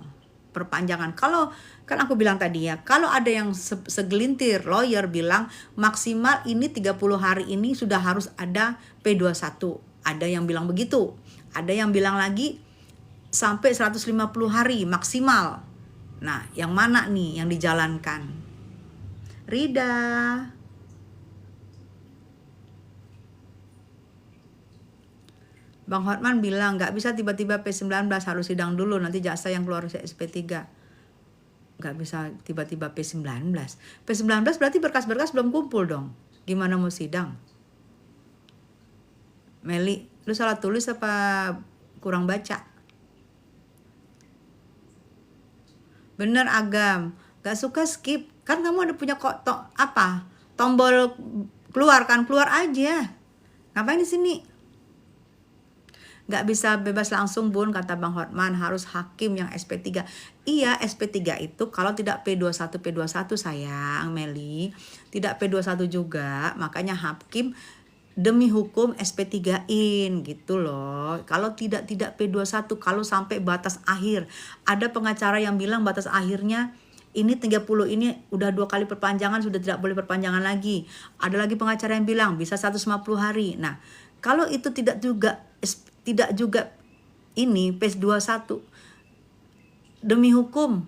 perpanjangan. Kalau kan aku bilang tadi ya, kalau ada yang segelintir lawyer bilang maksimal ini 30 hari ini sudah harus ada P21. Ada yang bilang begitu. Ada yang bilang lagi sampai 150 hari maksimal. Nah, yang mana nih yang dijalankan? Rida. Bang Hotman bilang nggak bisa tiba-tiba P19, harus sidang dulu, nanti jaksa yang keluar SP3. Nggak bisa tiba-tiba P19. P19 berarti berkas-berkas belum kumpul dong. Gimana mau sidang? Meli, lu salah tulis apa kurang baca? Bener Agam, nggak suka skip. Kan kamu ada punya tombol keluar kan, keluar aja. Ngapain di sini? Nggak bisa bebas langsung Bun, kata Bang Hotman, harus hakim yang SP3. Iya, SP3 itu kalau tidak P21 sayang Meli, tidak P21 juga, makanya hakim demi hukum SP3-in gitu loh. Kalau tidak P21, kalau sampai batas akhir, ada pengacara yang bilang batas akhirnya ini 30 ini udah 2 kali perpanjangan, sudah tidak boleh perpanjangan lagi. Ada lagi pengacara yang bilang bisa 150 hari. Nah, kalau itu tidak juga ini PS21 demi hukum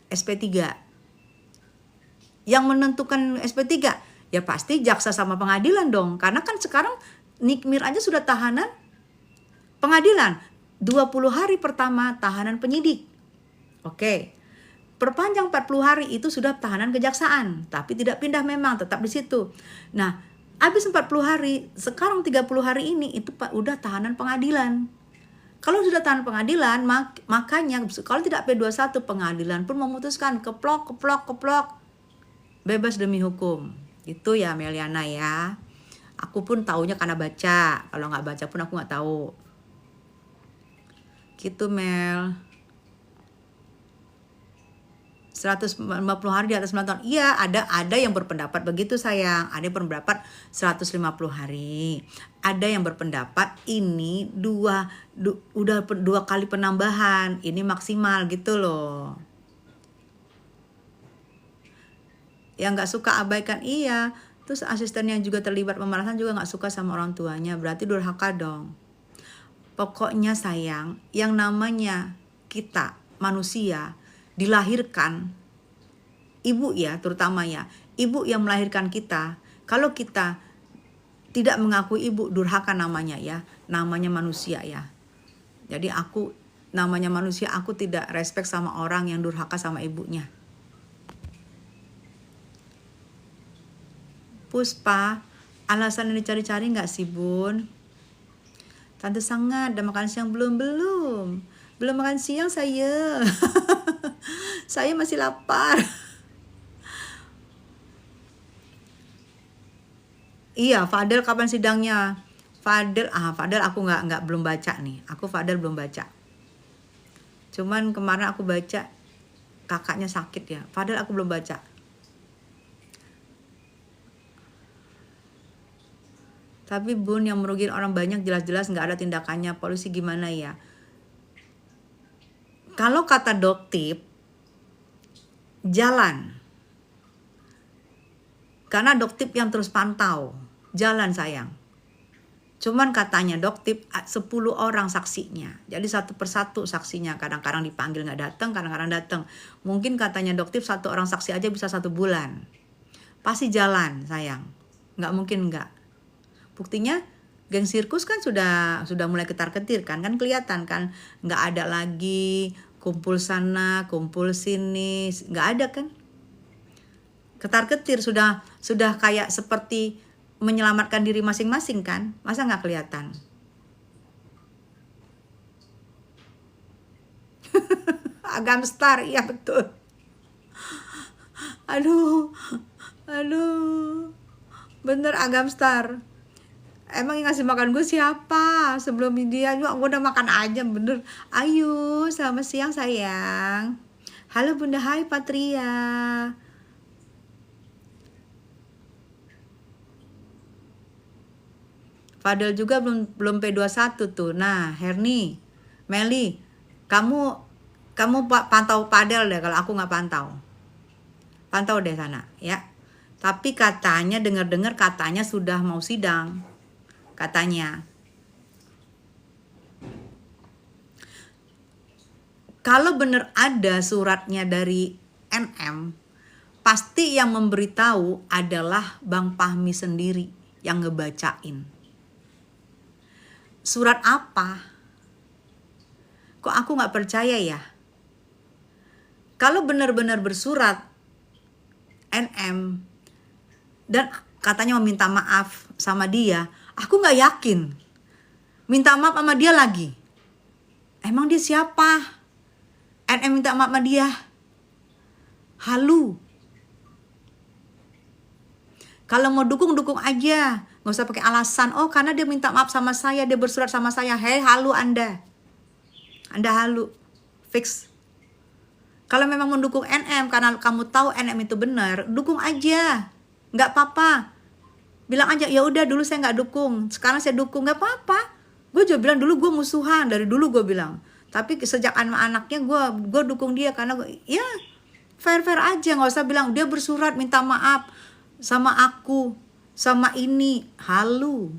SP3 yang menentukan SP3 ya pasti jaksa sama pengadilan dong, karena kan sekarang Nikmir aja sudah tahanan pengadilan 20 hari pertama tahanan penyidik. Oke, perpanjang 40 hari itu sudah tahanan kejaksaan, tapi tidak pindah, memang tetap di situ. Nah, habis 40 hari, sekarang 30 hari ini itu udah tahanan pengadilan. Kalau sudah tahanan pengadilan, makanya kalau tidak P21, pengadilan pun memutuskan keplok. Bebas demi hukum. Itu ya Meliana ya. Aku pun taunya karena baca. Kalau nggak baca pun aku nggak tahu. Gitu Mel. 150 hari di atas 9 tahun. Iya, ada yang berpendapat begitu sayang. Ada yang berpendapat 150 hari. Ada yang berpendapat ini udah 2 kali penambahan. Ini maksimal gitu loh. Yang gak suka abaikan, iya. Terus asisten yang juga terlibat pemerasan juga gak suka sama orang tuanya. Berarti durhaka dong. Pokoknya sayang, yang namanya kita manusia dilahirkan, ibu ya terutama ya, ibu yang melahirkan kita. Kalau kita tidak mengakui ibu, durhaka namanya ya, namanya manusia ya. Jadi aku namanya manusia, aku tidak respect sama orang yang durhaka sama ibunya. Puspa, alasan yang dicari-cari nggak sih bun? Tante sangat, udah makan siang belum? Belum makan siang saya. Saya masih lapar. Iya, Fadel kapan sidangnya? Fadel aku nggak belum baca nih. Aku Fadel belum baca. Cuman kemarin aku baca kakaknya sakit ya. Fadel aku belum baca. Tapi bun, yang merugikan orang banyak jelas-jelas nggak ada tindakannya. Polisi gimana ya? Kalau kata Doktip, jalan. Karena Doktip yang terus pantau. Jalan sayang. Cuman katanya Doktip 10 orang saksinya. Jadi satu persatu saksinya. Kadang-kadang dipanggil nggak datang, kadang-kadang datang. Mungkin katanya Doktip 1 orang saksi aja bisa 1 bulan. Pasti jalan sayang. Nggak mungkin nggak. Buktinya geng sirkus kan sudah mulai ketar-ketir kan kelihatan kan, nggak ada lagi kumpul sana kumpul sini, nggak ada kan, ketar-ketir sudah kayak seperti menyelamatkan diri masing-masing kan, masa nggak kelihatan? Agamstar, iya betul. Aduh, bener Agamstar. Emang yang ngasih makan gue siapa? Sebelum dia juga gue udah makan aja bener. Ayu, selamat siang sayang. Halo Bunda, hai Patria. Fadel juga belum P21 tuh. Nah, Herni, Meli, kamu pantau Fadel deh kalau aku nggak pantau. Pantau deh sana ya. Tapi katanya dengar-dengar katanya sudah mau sidang. Katanya. Kalau benar ada suratnya dari NM, pasti yang memberitahu adalah Bang Fahmi sendiri yang ngebacain. Surat apa? Kok aku nggak percaya ya? Kalau benar-benar bersurat NM dan katanya meminta maaf sama dia, aku nggak yakin. Minta maaf sama dia lagi. Emang dia siapa? NM minta maaf sama dia. Halu. Kalau mau dukung aja. Nggak usah pakai alasan. Oh karena dia minta maaf sama saya, dia bersurat sama saya. Hei halu Anda. Anda halu. Fix. Kalau memang mendukung NM karena kamu tahu NM itu benar, dukung aja. Nggak apa-apa. Bilang aja, ya udah dulu saya nggak dukung, sekarang saya dukung, nggak apa-apa. Gue juga bilang dulu gue musuhan, dari dulu gue bilang. Tapi sejak anaknya gue dukung dia karena ya fair aja, nggak usah bilang dia bersurat minta maaf sama aku, sama ini, halu.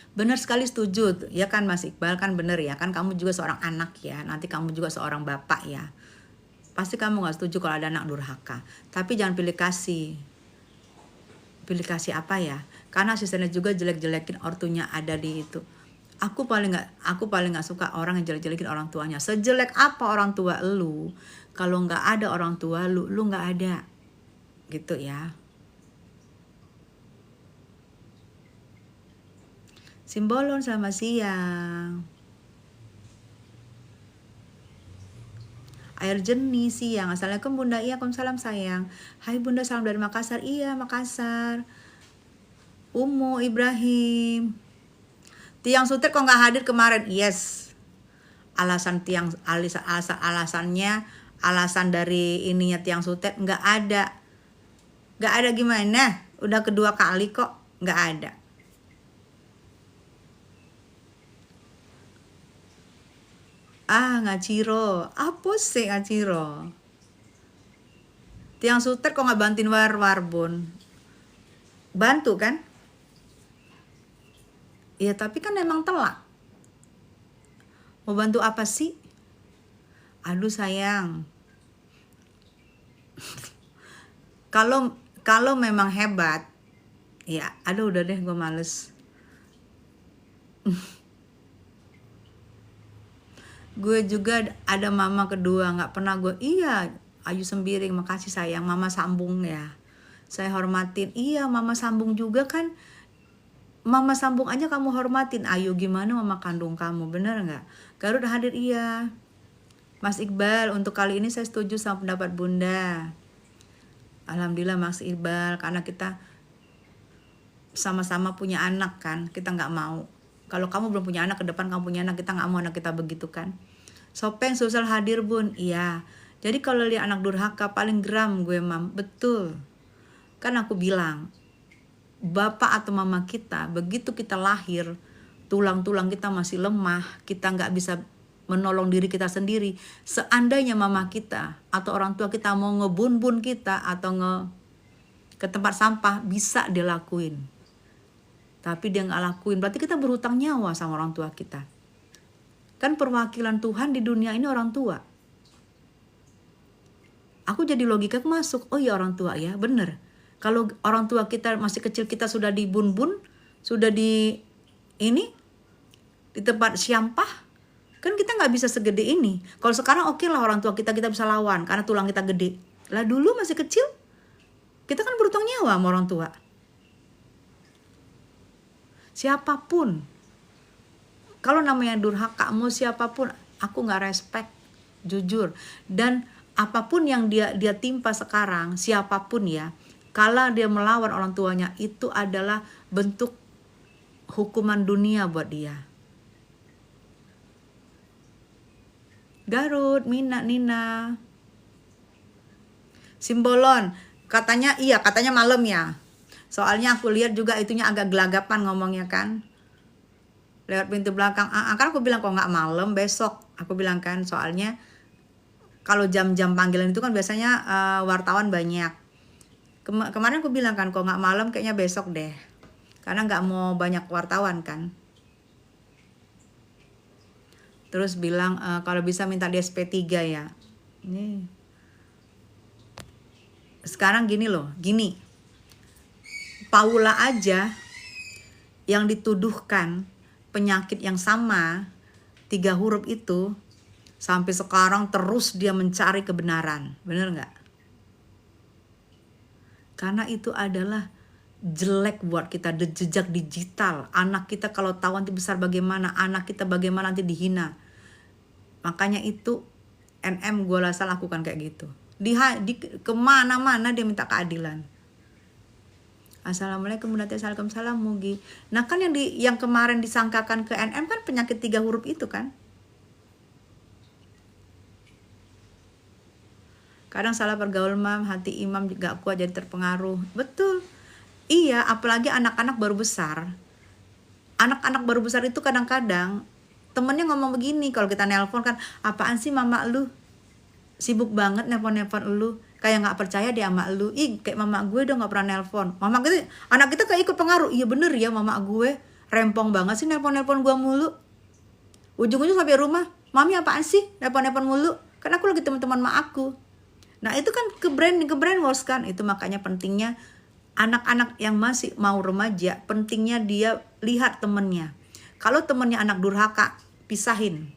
Benar sekali, setuju ya kan Mas Iqbal, kan bener ya kan, kamu juga seorang anak ya, nanti kamu juga seorang bapak ya, pasti kamu nggak setuju kalau ada anak durhaka. Tapi jangan pilih kasih apa ya, karena asistennya juga jelek-jelekin ortunya ada di itu. Aku paling nggak suka orang yang jelek-jelekin orang tuanya. Sejelek apa orang tua lu, kalau nggak ada orang tua lu nggak ada gitu ya. Simbolon, selamat siang. Air jernih siang. Assalamualaikum Bunda. Iya, Waalaikumsalam sayang. Hai Bunda, salam dari Makassar. Iya, Makassar. Umu Ibrahim. Tiang Sutet kok nggak hadir kemarin? Yes. Alasan dari ininya Tiang Sutet nggak ada. Nggak ada gimana? Udah kedua kali kok nggak ada. Ngaciro. Apa sih ngaciro? Tiang Sutet kok nggak bantuin Warbon? Bantu kan? Ya tapi kan emang telak. Mau bantu apa sih? Aduh sayang. Kalau memang hebat, ya aduh udah deh gue males. Gue juga ada mama kedua, nggak pernah gue, iya Ayu Sembiring, makasih sayang, mama sambung ya. Saya hormatin, iya mama sambung juga kan. Mama sambung aja kamu hormatin. Ayu gimana mama kandung kamu, bener nggak? Garut hadir, iya. Mas Iqbal, untuk kali ini saya setuju sama pendapat Bunda. Alhamdulillah Mas Iqbal, karena kita sama-sama punya anak kan, kita nggak mau. Kalau kamu belum punya anak, ke depan kamu punya anak, kita nggak mau anak kita begitu kan. Sopeng sosial hadir Bun, iya. Jadi kalau lihat anak durhaka paling geram gue mam, betul. Kan aku bilang, bapak atau mama kita, begitu kita lahir, tulang-tulang kita masih lemah, kita nggak bisa menolong diri kita sendiri. Seandainya mama kita atau orang tua kita mau ngebun-bun kita atau ke tempat sampah, bisa dia lakuin. Tapi dia nggak lakuin, berarti kita berhutang nyawa sama orang tua kita. Kan perwakilan Tuhan di dunia ini orang tua. Aku jadi logika masuk, oh iya orang tua ya, bener. Kalau orang tua kita masih kecil, kita sudah dibun-bun, sudah di tempat sampah, kan kita nggak bisa segede ini. Kalau sekarang oke lah orang tua kita bisa lawan karena tulang kita gede. Lah dulu masih kecil, kita kan berhutang nyawa sama orang tua. Siapapun, kalau namanya durhaka, mau siapapun, aku nggak respect, jujur. Dan apapun yang dia timpa sekarang, siapapun ya, kalau dia melawan orang tuanya, itu adalah bentuk hukuman dunia buat dia. Garut, Nina. Simbolon, katanya iya, katanya malam ya. Soalnya aku lihat juga itunya agak gelagapan ngomongnya kan. Lewat pintu belakang, kan aku bilang kok nggak malam, besok. Aku bilang kan, soalnya kalau jam-jam panggilan itu kan biasanya wartawan banyak. Kemarin aku bilang kan, kok nggak malam kayaknya besok deh. Karena nggak mau banyak wartawan kan. Terus bilang kalau bisa minta di SP3 ya. Nih. Sekarang gini loh, gini. Paula aja yang dituduhkan penyakit yang sama, 3 huruf itu, sampai sekarang terus dia mencari kebenaran. Bener nggak? Karena itu adalah jelek buat kita, jejak digital. Anak kita kalau tahu nanti besar bagaimana, anak kita bagaimana nanti dihina. Makanya itu NM gue rasa lakukan kayak gitu. Kemana-mana dia minta keadilan. Assalamualaikum warahmatullahi wabarakatuh, Mugi. Nah kan yang kemarin disangkakan ke NM kan penyakit 3 huruf itu kan. Kadang salah pergaul mam, hati imam gak kuat jadi terpengaruh. Betul. Iya, apalagi anak-anak baru besar. Anak-anak baru besar itu kadang-kadang temennya ngomong begini, kalau kita nelpon kan, apaan sih mama lu? Sibuk banget nelpon-nelpon lu. Kayak gak percaya dia sama lu. Ih, kayak mama gue udah gak pernah nelpon. Mama kita, anak kita kayak ikut pengaruh. Iya bener ya mama gue. Rempong banget sih nelpon-nelpon gue mulu. Ujung-ujung sampai rumah, mami apaan sih nelpon-nelpon mulu? Karena aku lagi teman-teman sama aku. Nah itu kan ke brainwash kan. Itu makanya pentingnya anak-anak yang masih mau remaja, pentingnya dia lihat temennya. Kalau temennya anak durhaka, pisahin.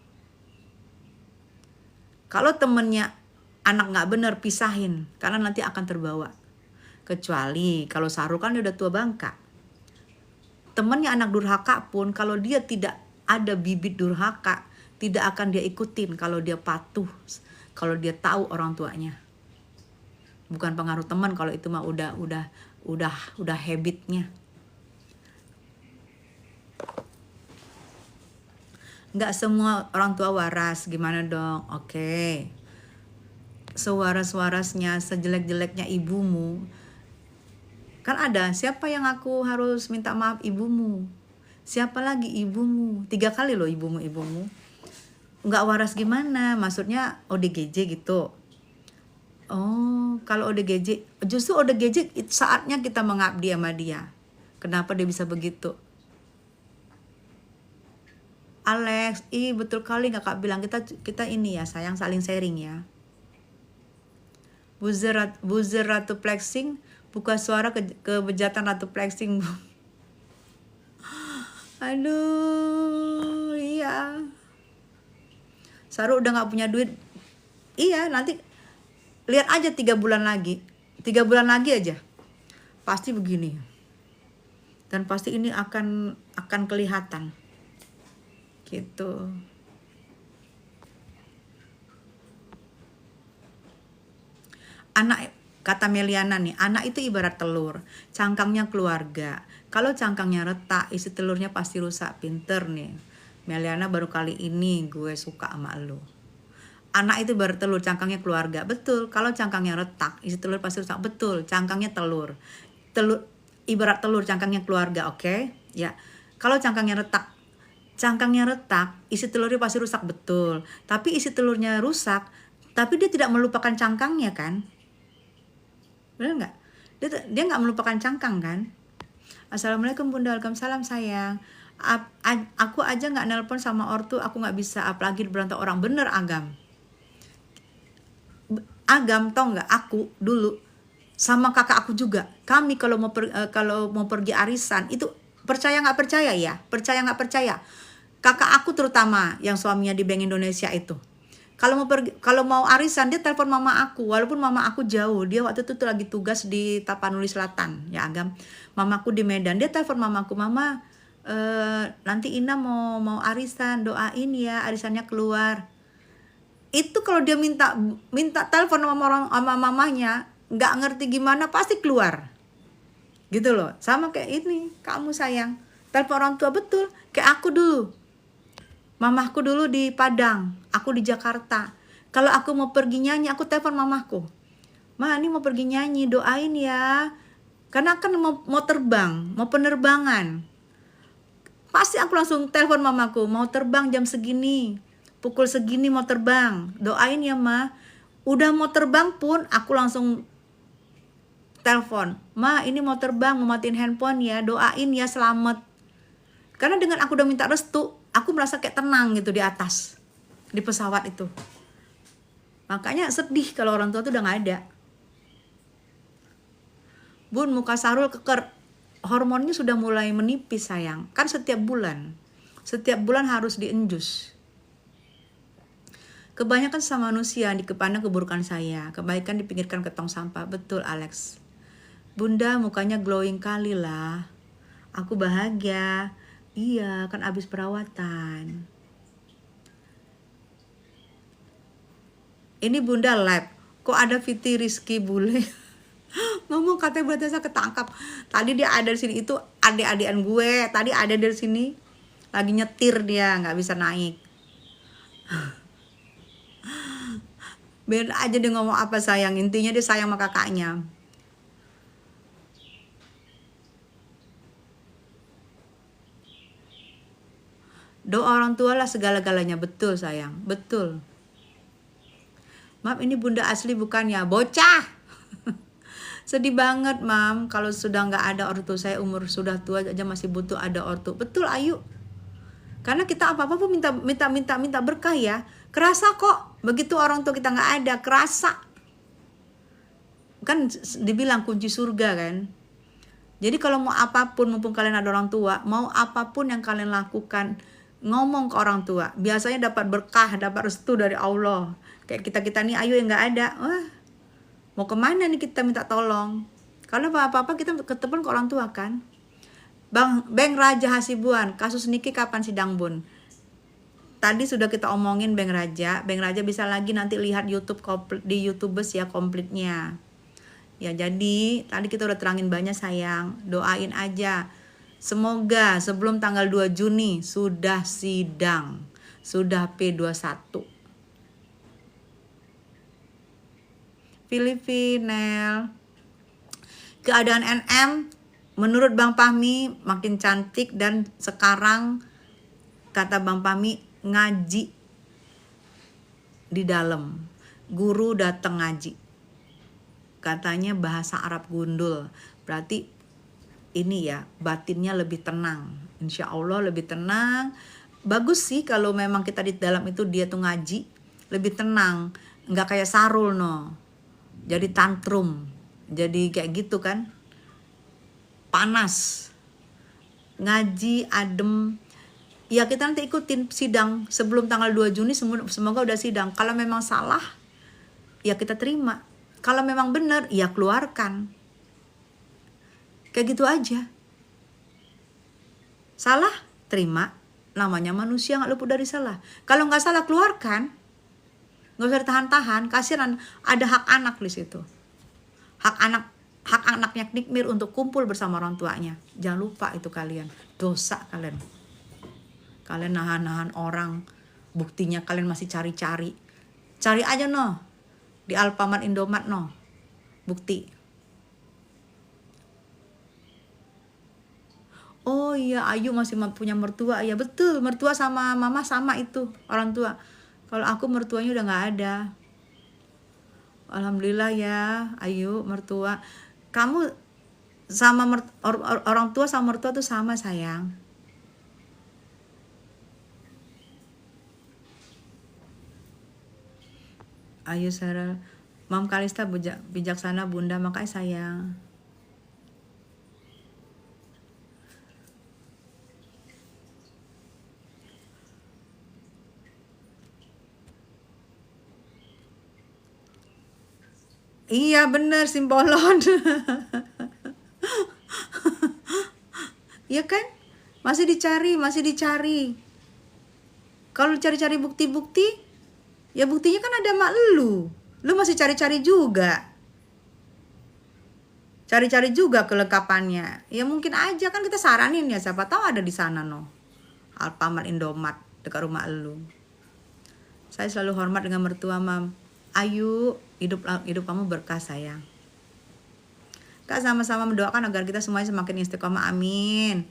Kalau temennya anak gak bener, pisahin. Karena nanti akan terbawa. Kecuali kalau Sahrul kan dia udah tua bangka. Temennya anak durhaka pun, kalau dia tidak ada bibit durhaka, tidak akan dia ikutin kalau dia patuh. Kalau dia tahu orang tuanya. Bukan pengaruh teman, kalau itu mah udah habitnya. Nggak semua orang tua waras, gimana dong? Oke. Sewaras-warasnya, sejelek-jeleknya ibumu. Kan ada, siapa yang aku harus minta maaf? Ibumu. Siapa lagi? Ibumu. 3 kali loh ibumu. Nggak waras gimana? Maksudnya ODGJ gitu. Oh, kalau ODGJ, justru ODGJ saatnya kita mengabdi sama dia. Kenapa dia bisa begitu? Alex, betul kali kakak bilang, kita ini ya sayang, saling sharing ya. Buzzer Ratu Flexing, buka suara kebejatan Ratu Flexing. Aduh, iya. Saru udah nggak punya duit. Iya, nanti lihat aja 3 bulan lagi. 3 bulan lagi aja. Pasti begini. Dan pasti ini akan kelihatan. Gitu. Anak, kata Meliana nih, anak itu ibarat telur, cangkangnya keluarga. Kalau cangkangnya retak, isi telurnya pasti rusak. Pinter nih Meliana, baru kali ini gue suka sama lu. Anak itu ibarat telur, cangkangnya keluarga. Betul, kalau cangkangnya retak, isi telur pasti rusak. Betul, cangkangnya telur. Ibarat telur, cangkangnya keluarga, oke? Ya. Kalau cangkangnya retak, isi telurnya pasti rusak, betul. Tapi isi telurnya rusak, tapi dia tidak melupakan cangkangnya kan? Benar nggak? Dia nggak melupakan cangkang kan? Assalamualaikum Bunda, waalaikumsalam sayang. Aku aja nggak nelpon sama ortu, aku nggak bisa, apalagi berantak orang. Bener Agam. Tau nggak, aku dulu sama kakak aku juga, kami kalau mau pergi arisan itu, percaya nggak percaya ya, kakak aku terutama yang suaminya di Bank Indonesia itu, kalau mau arisan dia telepon mama aku, walaupun mama aku jauh, dia waktu itu tuh lagi tugas di Tapanuli Selatan ya Agam, mamaku di Medan, dia telepon mamaku, mama nanti Ina mau arisan, doain ya arisannya keluar. Itu kalau dia minta telepon sama mamanya, nggak ngerti gimana pasti keluar gitu loh. Sama kayak ini, kamu sayang telepon orang tua, betul kayak aku dulu. Mamaku dulu di Padang, aku di Jakarta. Kalau aku mau pergi nyanyi, aku telepon mamaku, Ma ini mau pergi nyanyi, doain ya, karena kan mau terbang, mau penerbangan. Pasti aku langsung telepon mamaku, mau terbang jam segini, pukul segini mau terbang, doain ya Ma. Udah mau terbang pun aku langsung telepon, Ma ini mau terbang, mau matiin handphone ya, doain ya selamat. Karena dengan aku udah minta restu, aku merasa kayak tenang gitu di atas, di pesawat itu. Makanya sedih kalau orang tua tuh udah gak ada. Bun, muka Sarul keker, hormonnya sudah mulai menipis sayang, kan setiap bulan harus dienjus. Kebanyakan sama manusia dipandang keburukan saya, kebaikan dipinggirkan ke tong sampah. Betul Alex. Bunda mukanya glowing kali lah. Aku bahagia. Iya kan abis perawatan. Ini Bunda live. Kok ada Fiti Rizky bule? Ngomong katanya berarti saya ketangkap. Tadi dia ada di sini, itu adik-adikan gue. Tadi ada dari sini. Lagi nyetir dia, nggak bisa naik. Biar aja dia ngomong apa sayang, intinya dia sayang sama kakaknya. Doa orang tua lah segala-galanya, betul sayang, betul. Maaf ini Bunda asli bukan ya, bocah. Sedih banget Mam, kalau sudah nggak ada ortu. Saya umur sudah tua aja masih butuh ada ortu. Betul Ayu. Karena kita apa-apa pun minta berkah ya. Kerasa kok, begitu orang tua kita nggak ada, kerasa. Kan dibilang kunci surga kan. Jadi kalau mau apapun, mumpung kalian ada orang tua, mau apapun yang kalian lakukan, ngomong ke orang tua. Biasanya dapat berkah, dapat restu dari Allah. Kayak kita nih Ayu yang nggak ada, wah mau kemana nih kita minta tolong. Kalau apa-apa kita ketemu ke orang tua kan. Bang Raja Hasibuan, kasus Niki kapan sidang Bun? Tadi sudah kita omongin Bang Raja bisa lagi nanti lihat YouTube di YouTubers ya komplitnya. Ya jadi tadi kita udah terangin banyak sayang, doain aja. Semoga sebelum tanggal 2 Juni sudah sidang, sudah P21. Filipinel. Keadaan NM menurut Bang Fahmi makin cantik dan sekarang kata Bang Fahmi ngaji di dalam. Guru datang ngaji. Katanya bahasa Arab gundul. Berarti ini ya batinnya lebih tenang. Insya Allah lebih tenang. bagus sih kalau memang kita di dalam itu dia tuh ngaji, lebih tenang, nggak kayak Sarul no, jadi tantrum, jadi kayak gitu kan, panas. Ngaji adem. Ya kita nanti ikutin sidang sebelum tanggal 2 Juni, semoga udah sidang. Kalau memang salah ya kita terima, kalau memang benar ya keluarkan, kayak gitu aja. Salah terima, namanya manusia nggak luput dari salah. Kalau nggak salah keluarkan, nggak usah ditahan-tahan. Kasihan, ada hak anak di situ, hak anaknya Nikmir untuk kumpul bersama orang tuanya. Jangan lupa itu, kalian dosa, kalian nahan-nahan orang, buktinya kalian masih cari aja no di Alfamart Indomaret no, bukti. Oh iya, Ayu masih punya mertua. Ya betul, mertua sama mama sama itu, orang tua. Kalau aku mertuanya udah nggak ada. Alhamdulillah ya, Ayu, mertua. Kamu sama orang tua sama mertua tuh sama, sayang. Ayu Sarah, Mam Kalista bijaksana bunda, makanya sayang. Iya bener, simbolon. Iya kan? Masih dicari. Kalau cari-cari bukti-bukti, ya buktinya kan ada mak lu. Lu masih cari-cari juga. Cari-cari juga kelengkapannya. Ya mungkin aja kan kita saranin ya, siapa tahu ada di sana no. Alfamart Indomaret dekat rumah lu. Saya selalu hormat dengan mertua, Mam. Ayu, hidup kamu berkah, sayang. Kak, sama-sama mendoakan agar kita semuanya semakin istiqomah, amin.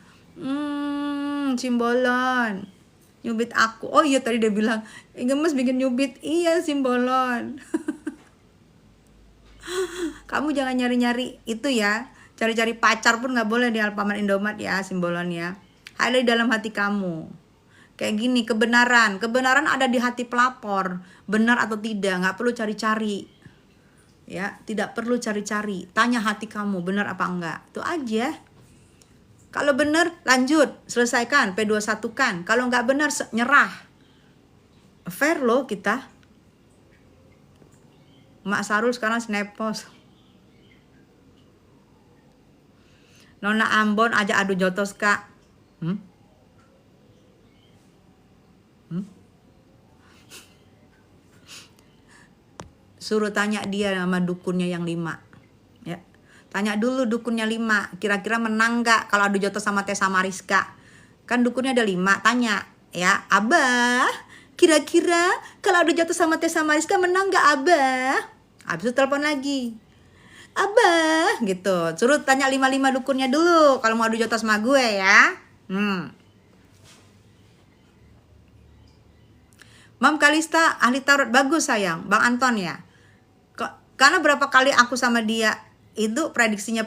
Simbolon nyubit aku. Oh iya, tadi dia bilang gemes bikin nyubit. Iya, simbolon. Kamu jangan nyari-nyari itu ya, cari-cari pacar pun nggak boleh di Alfamart Indomaret ya, simbolon ya. Ada di dalam hati kamu. Kayak gini, kebenaran ada di hati pelapor, benar atau tidak, nggak perlu cari-cari, ya, tidak perlu cari-cari. Tanya hati kamu, benar apa enggak, itu aja. Kalau benar, lanjut, selesaikan, P21 kan. Kalau nggak benar, nyerah. Fair loh kita. Mak Sarul sekarang snappost. Nona Ambon aja adu jotos, Kak. Suruh tanya dia sama dukunnya yang 5. Ya. Tanya dulu dukunnya 5, kira-kira menang nggak kalau adu jotos sama Tessa Mariska. Kan dukunnya ada 5, tanya ya, Abah, kira-kira kalau adu jotos sama Tessa Mariska menang nggak, Abah? Habis itu telepon lagi, Abah, gitu. Suruh tanya 5 dukunnya dulu kalau mau adu jotos sama gue ya. Mam Kalista ahli tarot, bagus sayang, Bang Anton ya. Karena berapa kali aku sama dia itu prediksinya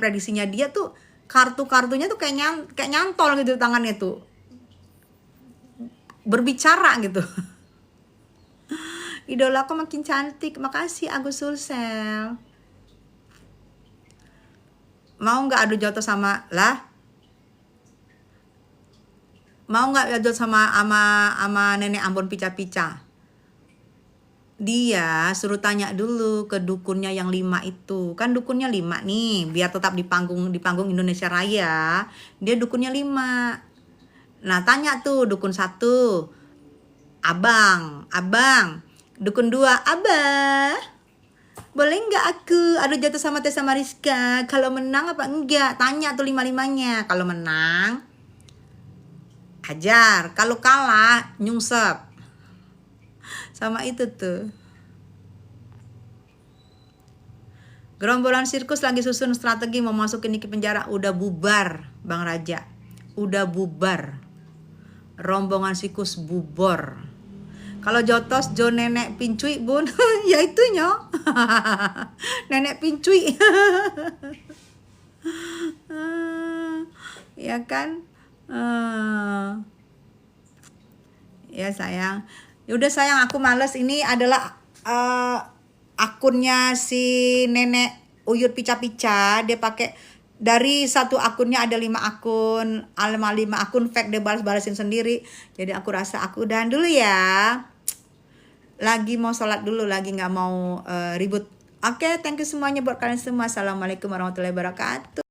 dia tuh kartunya tuh kayak nyantol gitu tangannya tuh, berbicara gitu. Idola aku makin cantik, makasih Agus Sulsel. Mau nggak adu jotos sama mau nggak adu sama nenek Ambon pica-pica? Dia suruh tanya dulu ke dukunnya yang 5 itu. Kan dukunnya 5 nih, biar tetap di panggung Indonesia Raya. Dia dukunnya 5. Nah, tanya tuh dukun 1. Abang. Dukun 2, Abah, boleh nggak aku adu jatuh sama Tessa Mariska? Kalau menang apa enggak? Tanya tuh 5-5-nya. Kalau menang, ajar. Kalau kalah, nyungsep. Sama itu tuh. Gerombolan sirkus lagi susun strategi mau masukin Niki penjara. Udah bubar, Bang Raja. Udah bubar. Rombongan sirkus bubor. Kalau jotos Jo nenek pincuy, Bun. Ya itu nyo. Nenek pincuy. Ya kan? ya sayang. Yaudah sayang, aku males. Ini adalah akunnya si nenek Uyut Pica-Pica. Dia pakai dari satu akunnya ada 5 akun, 5 akun fake, dia balas-balasin sendiri. Jadi aku rasa aku udahan dulu ya. Lagi mau sholat dulu, lagi nggak mau ribut. Oke, thank you semuanya buat kalian semua. Assalamualaikum warahmatullahi wabarakatuh.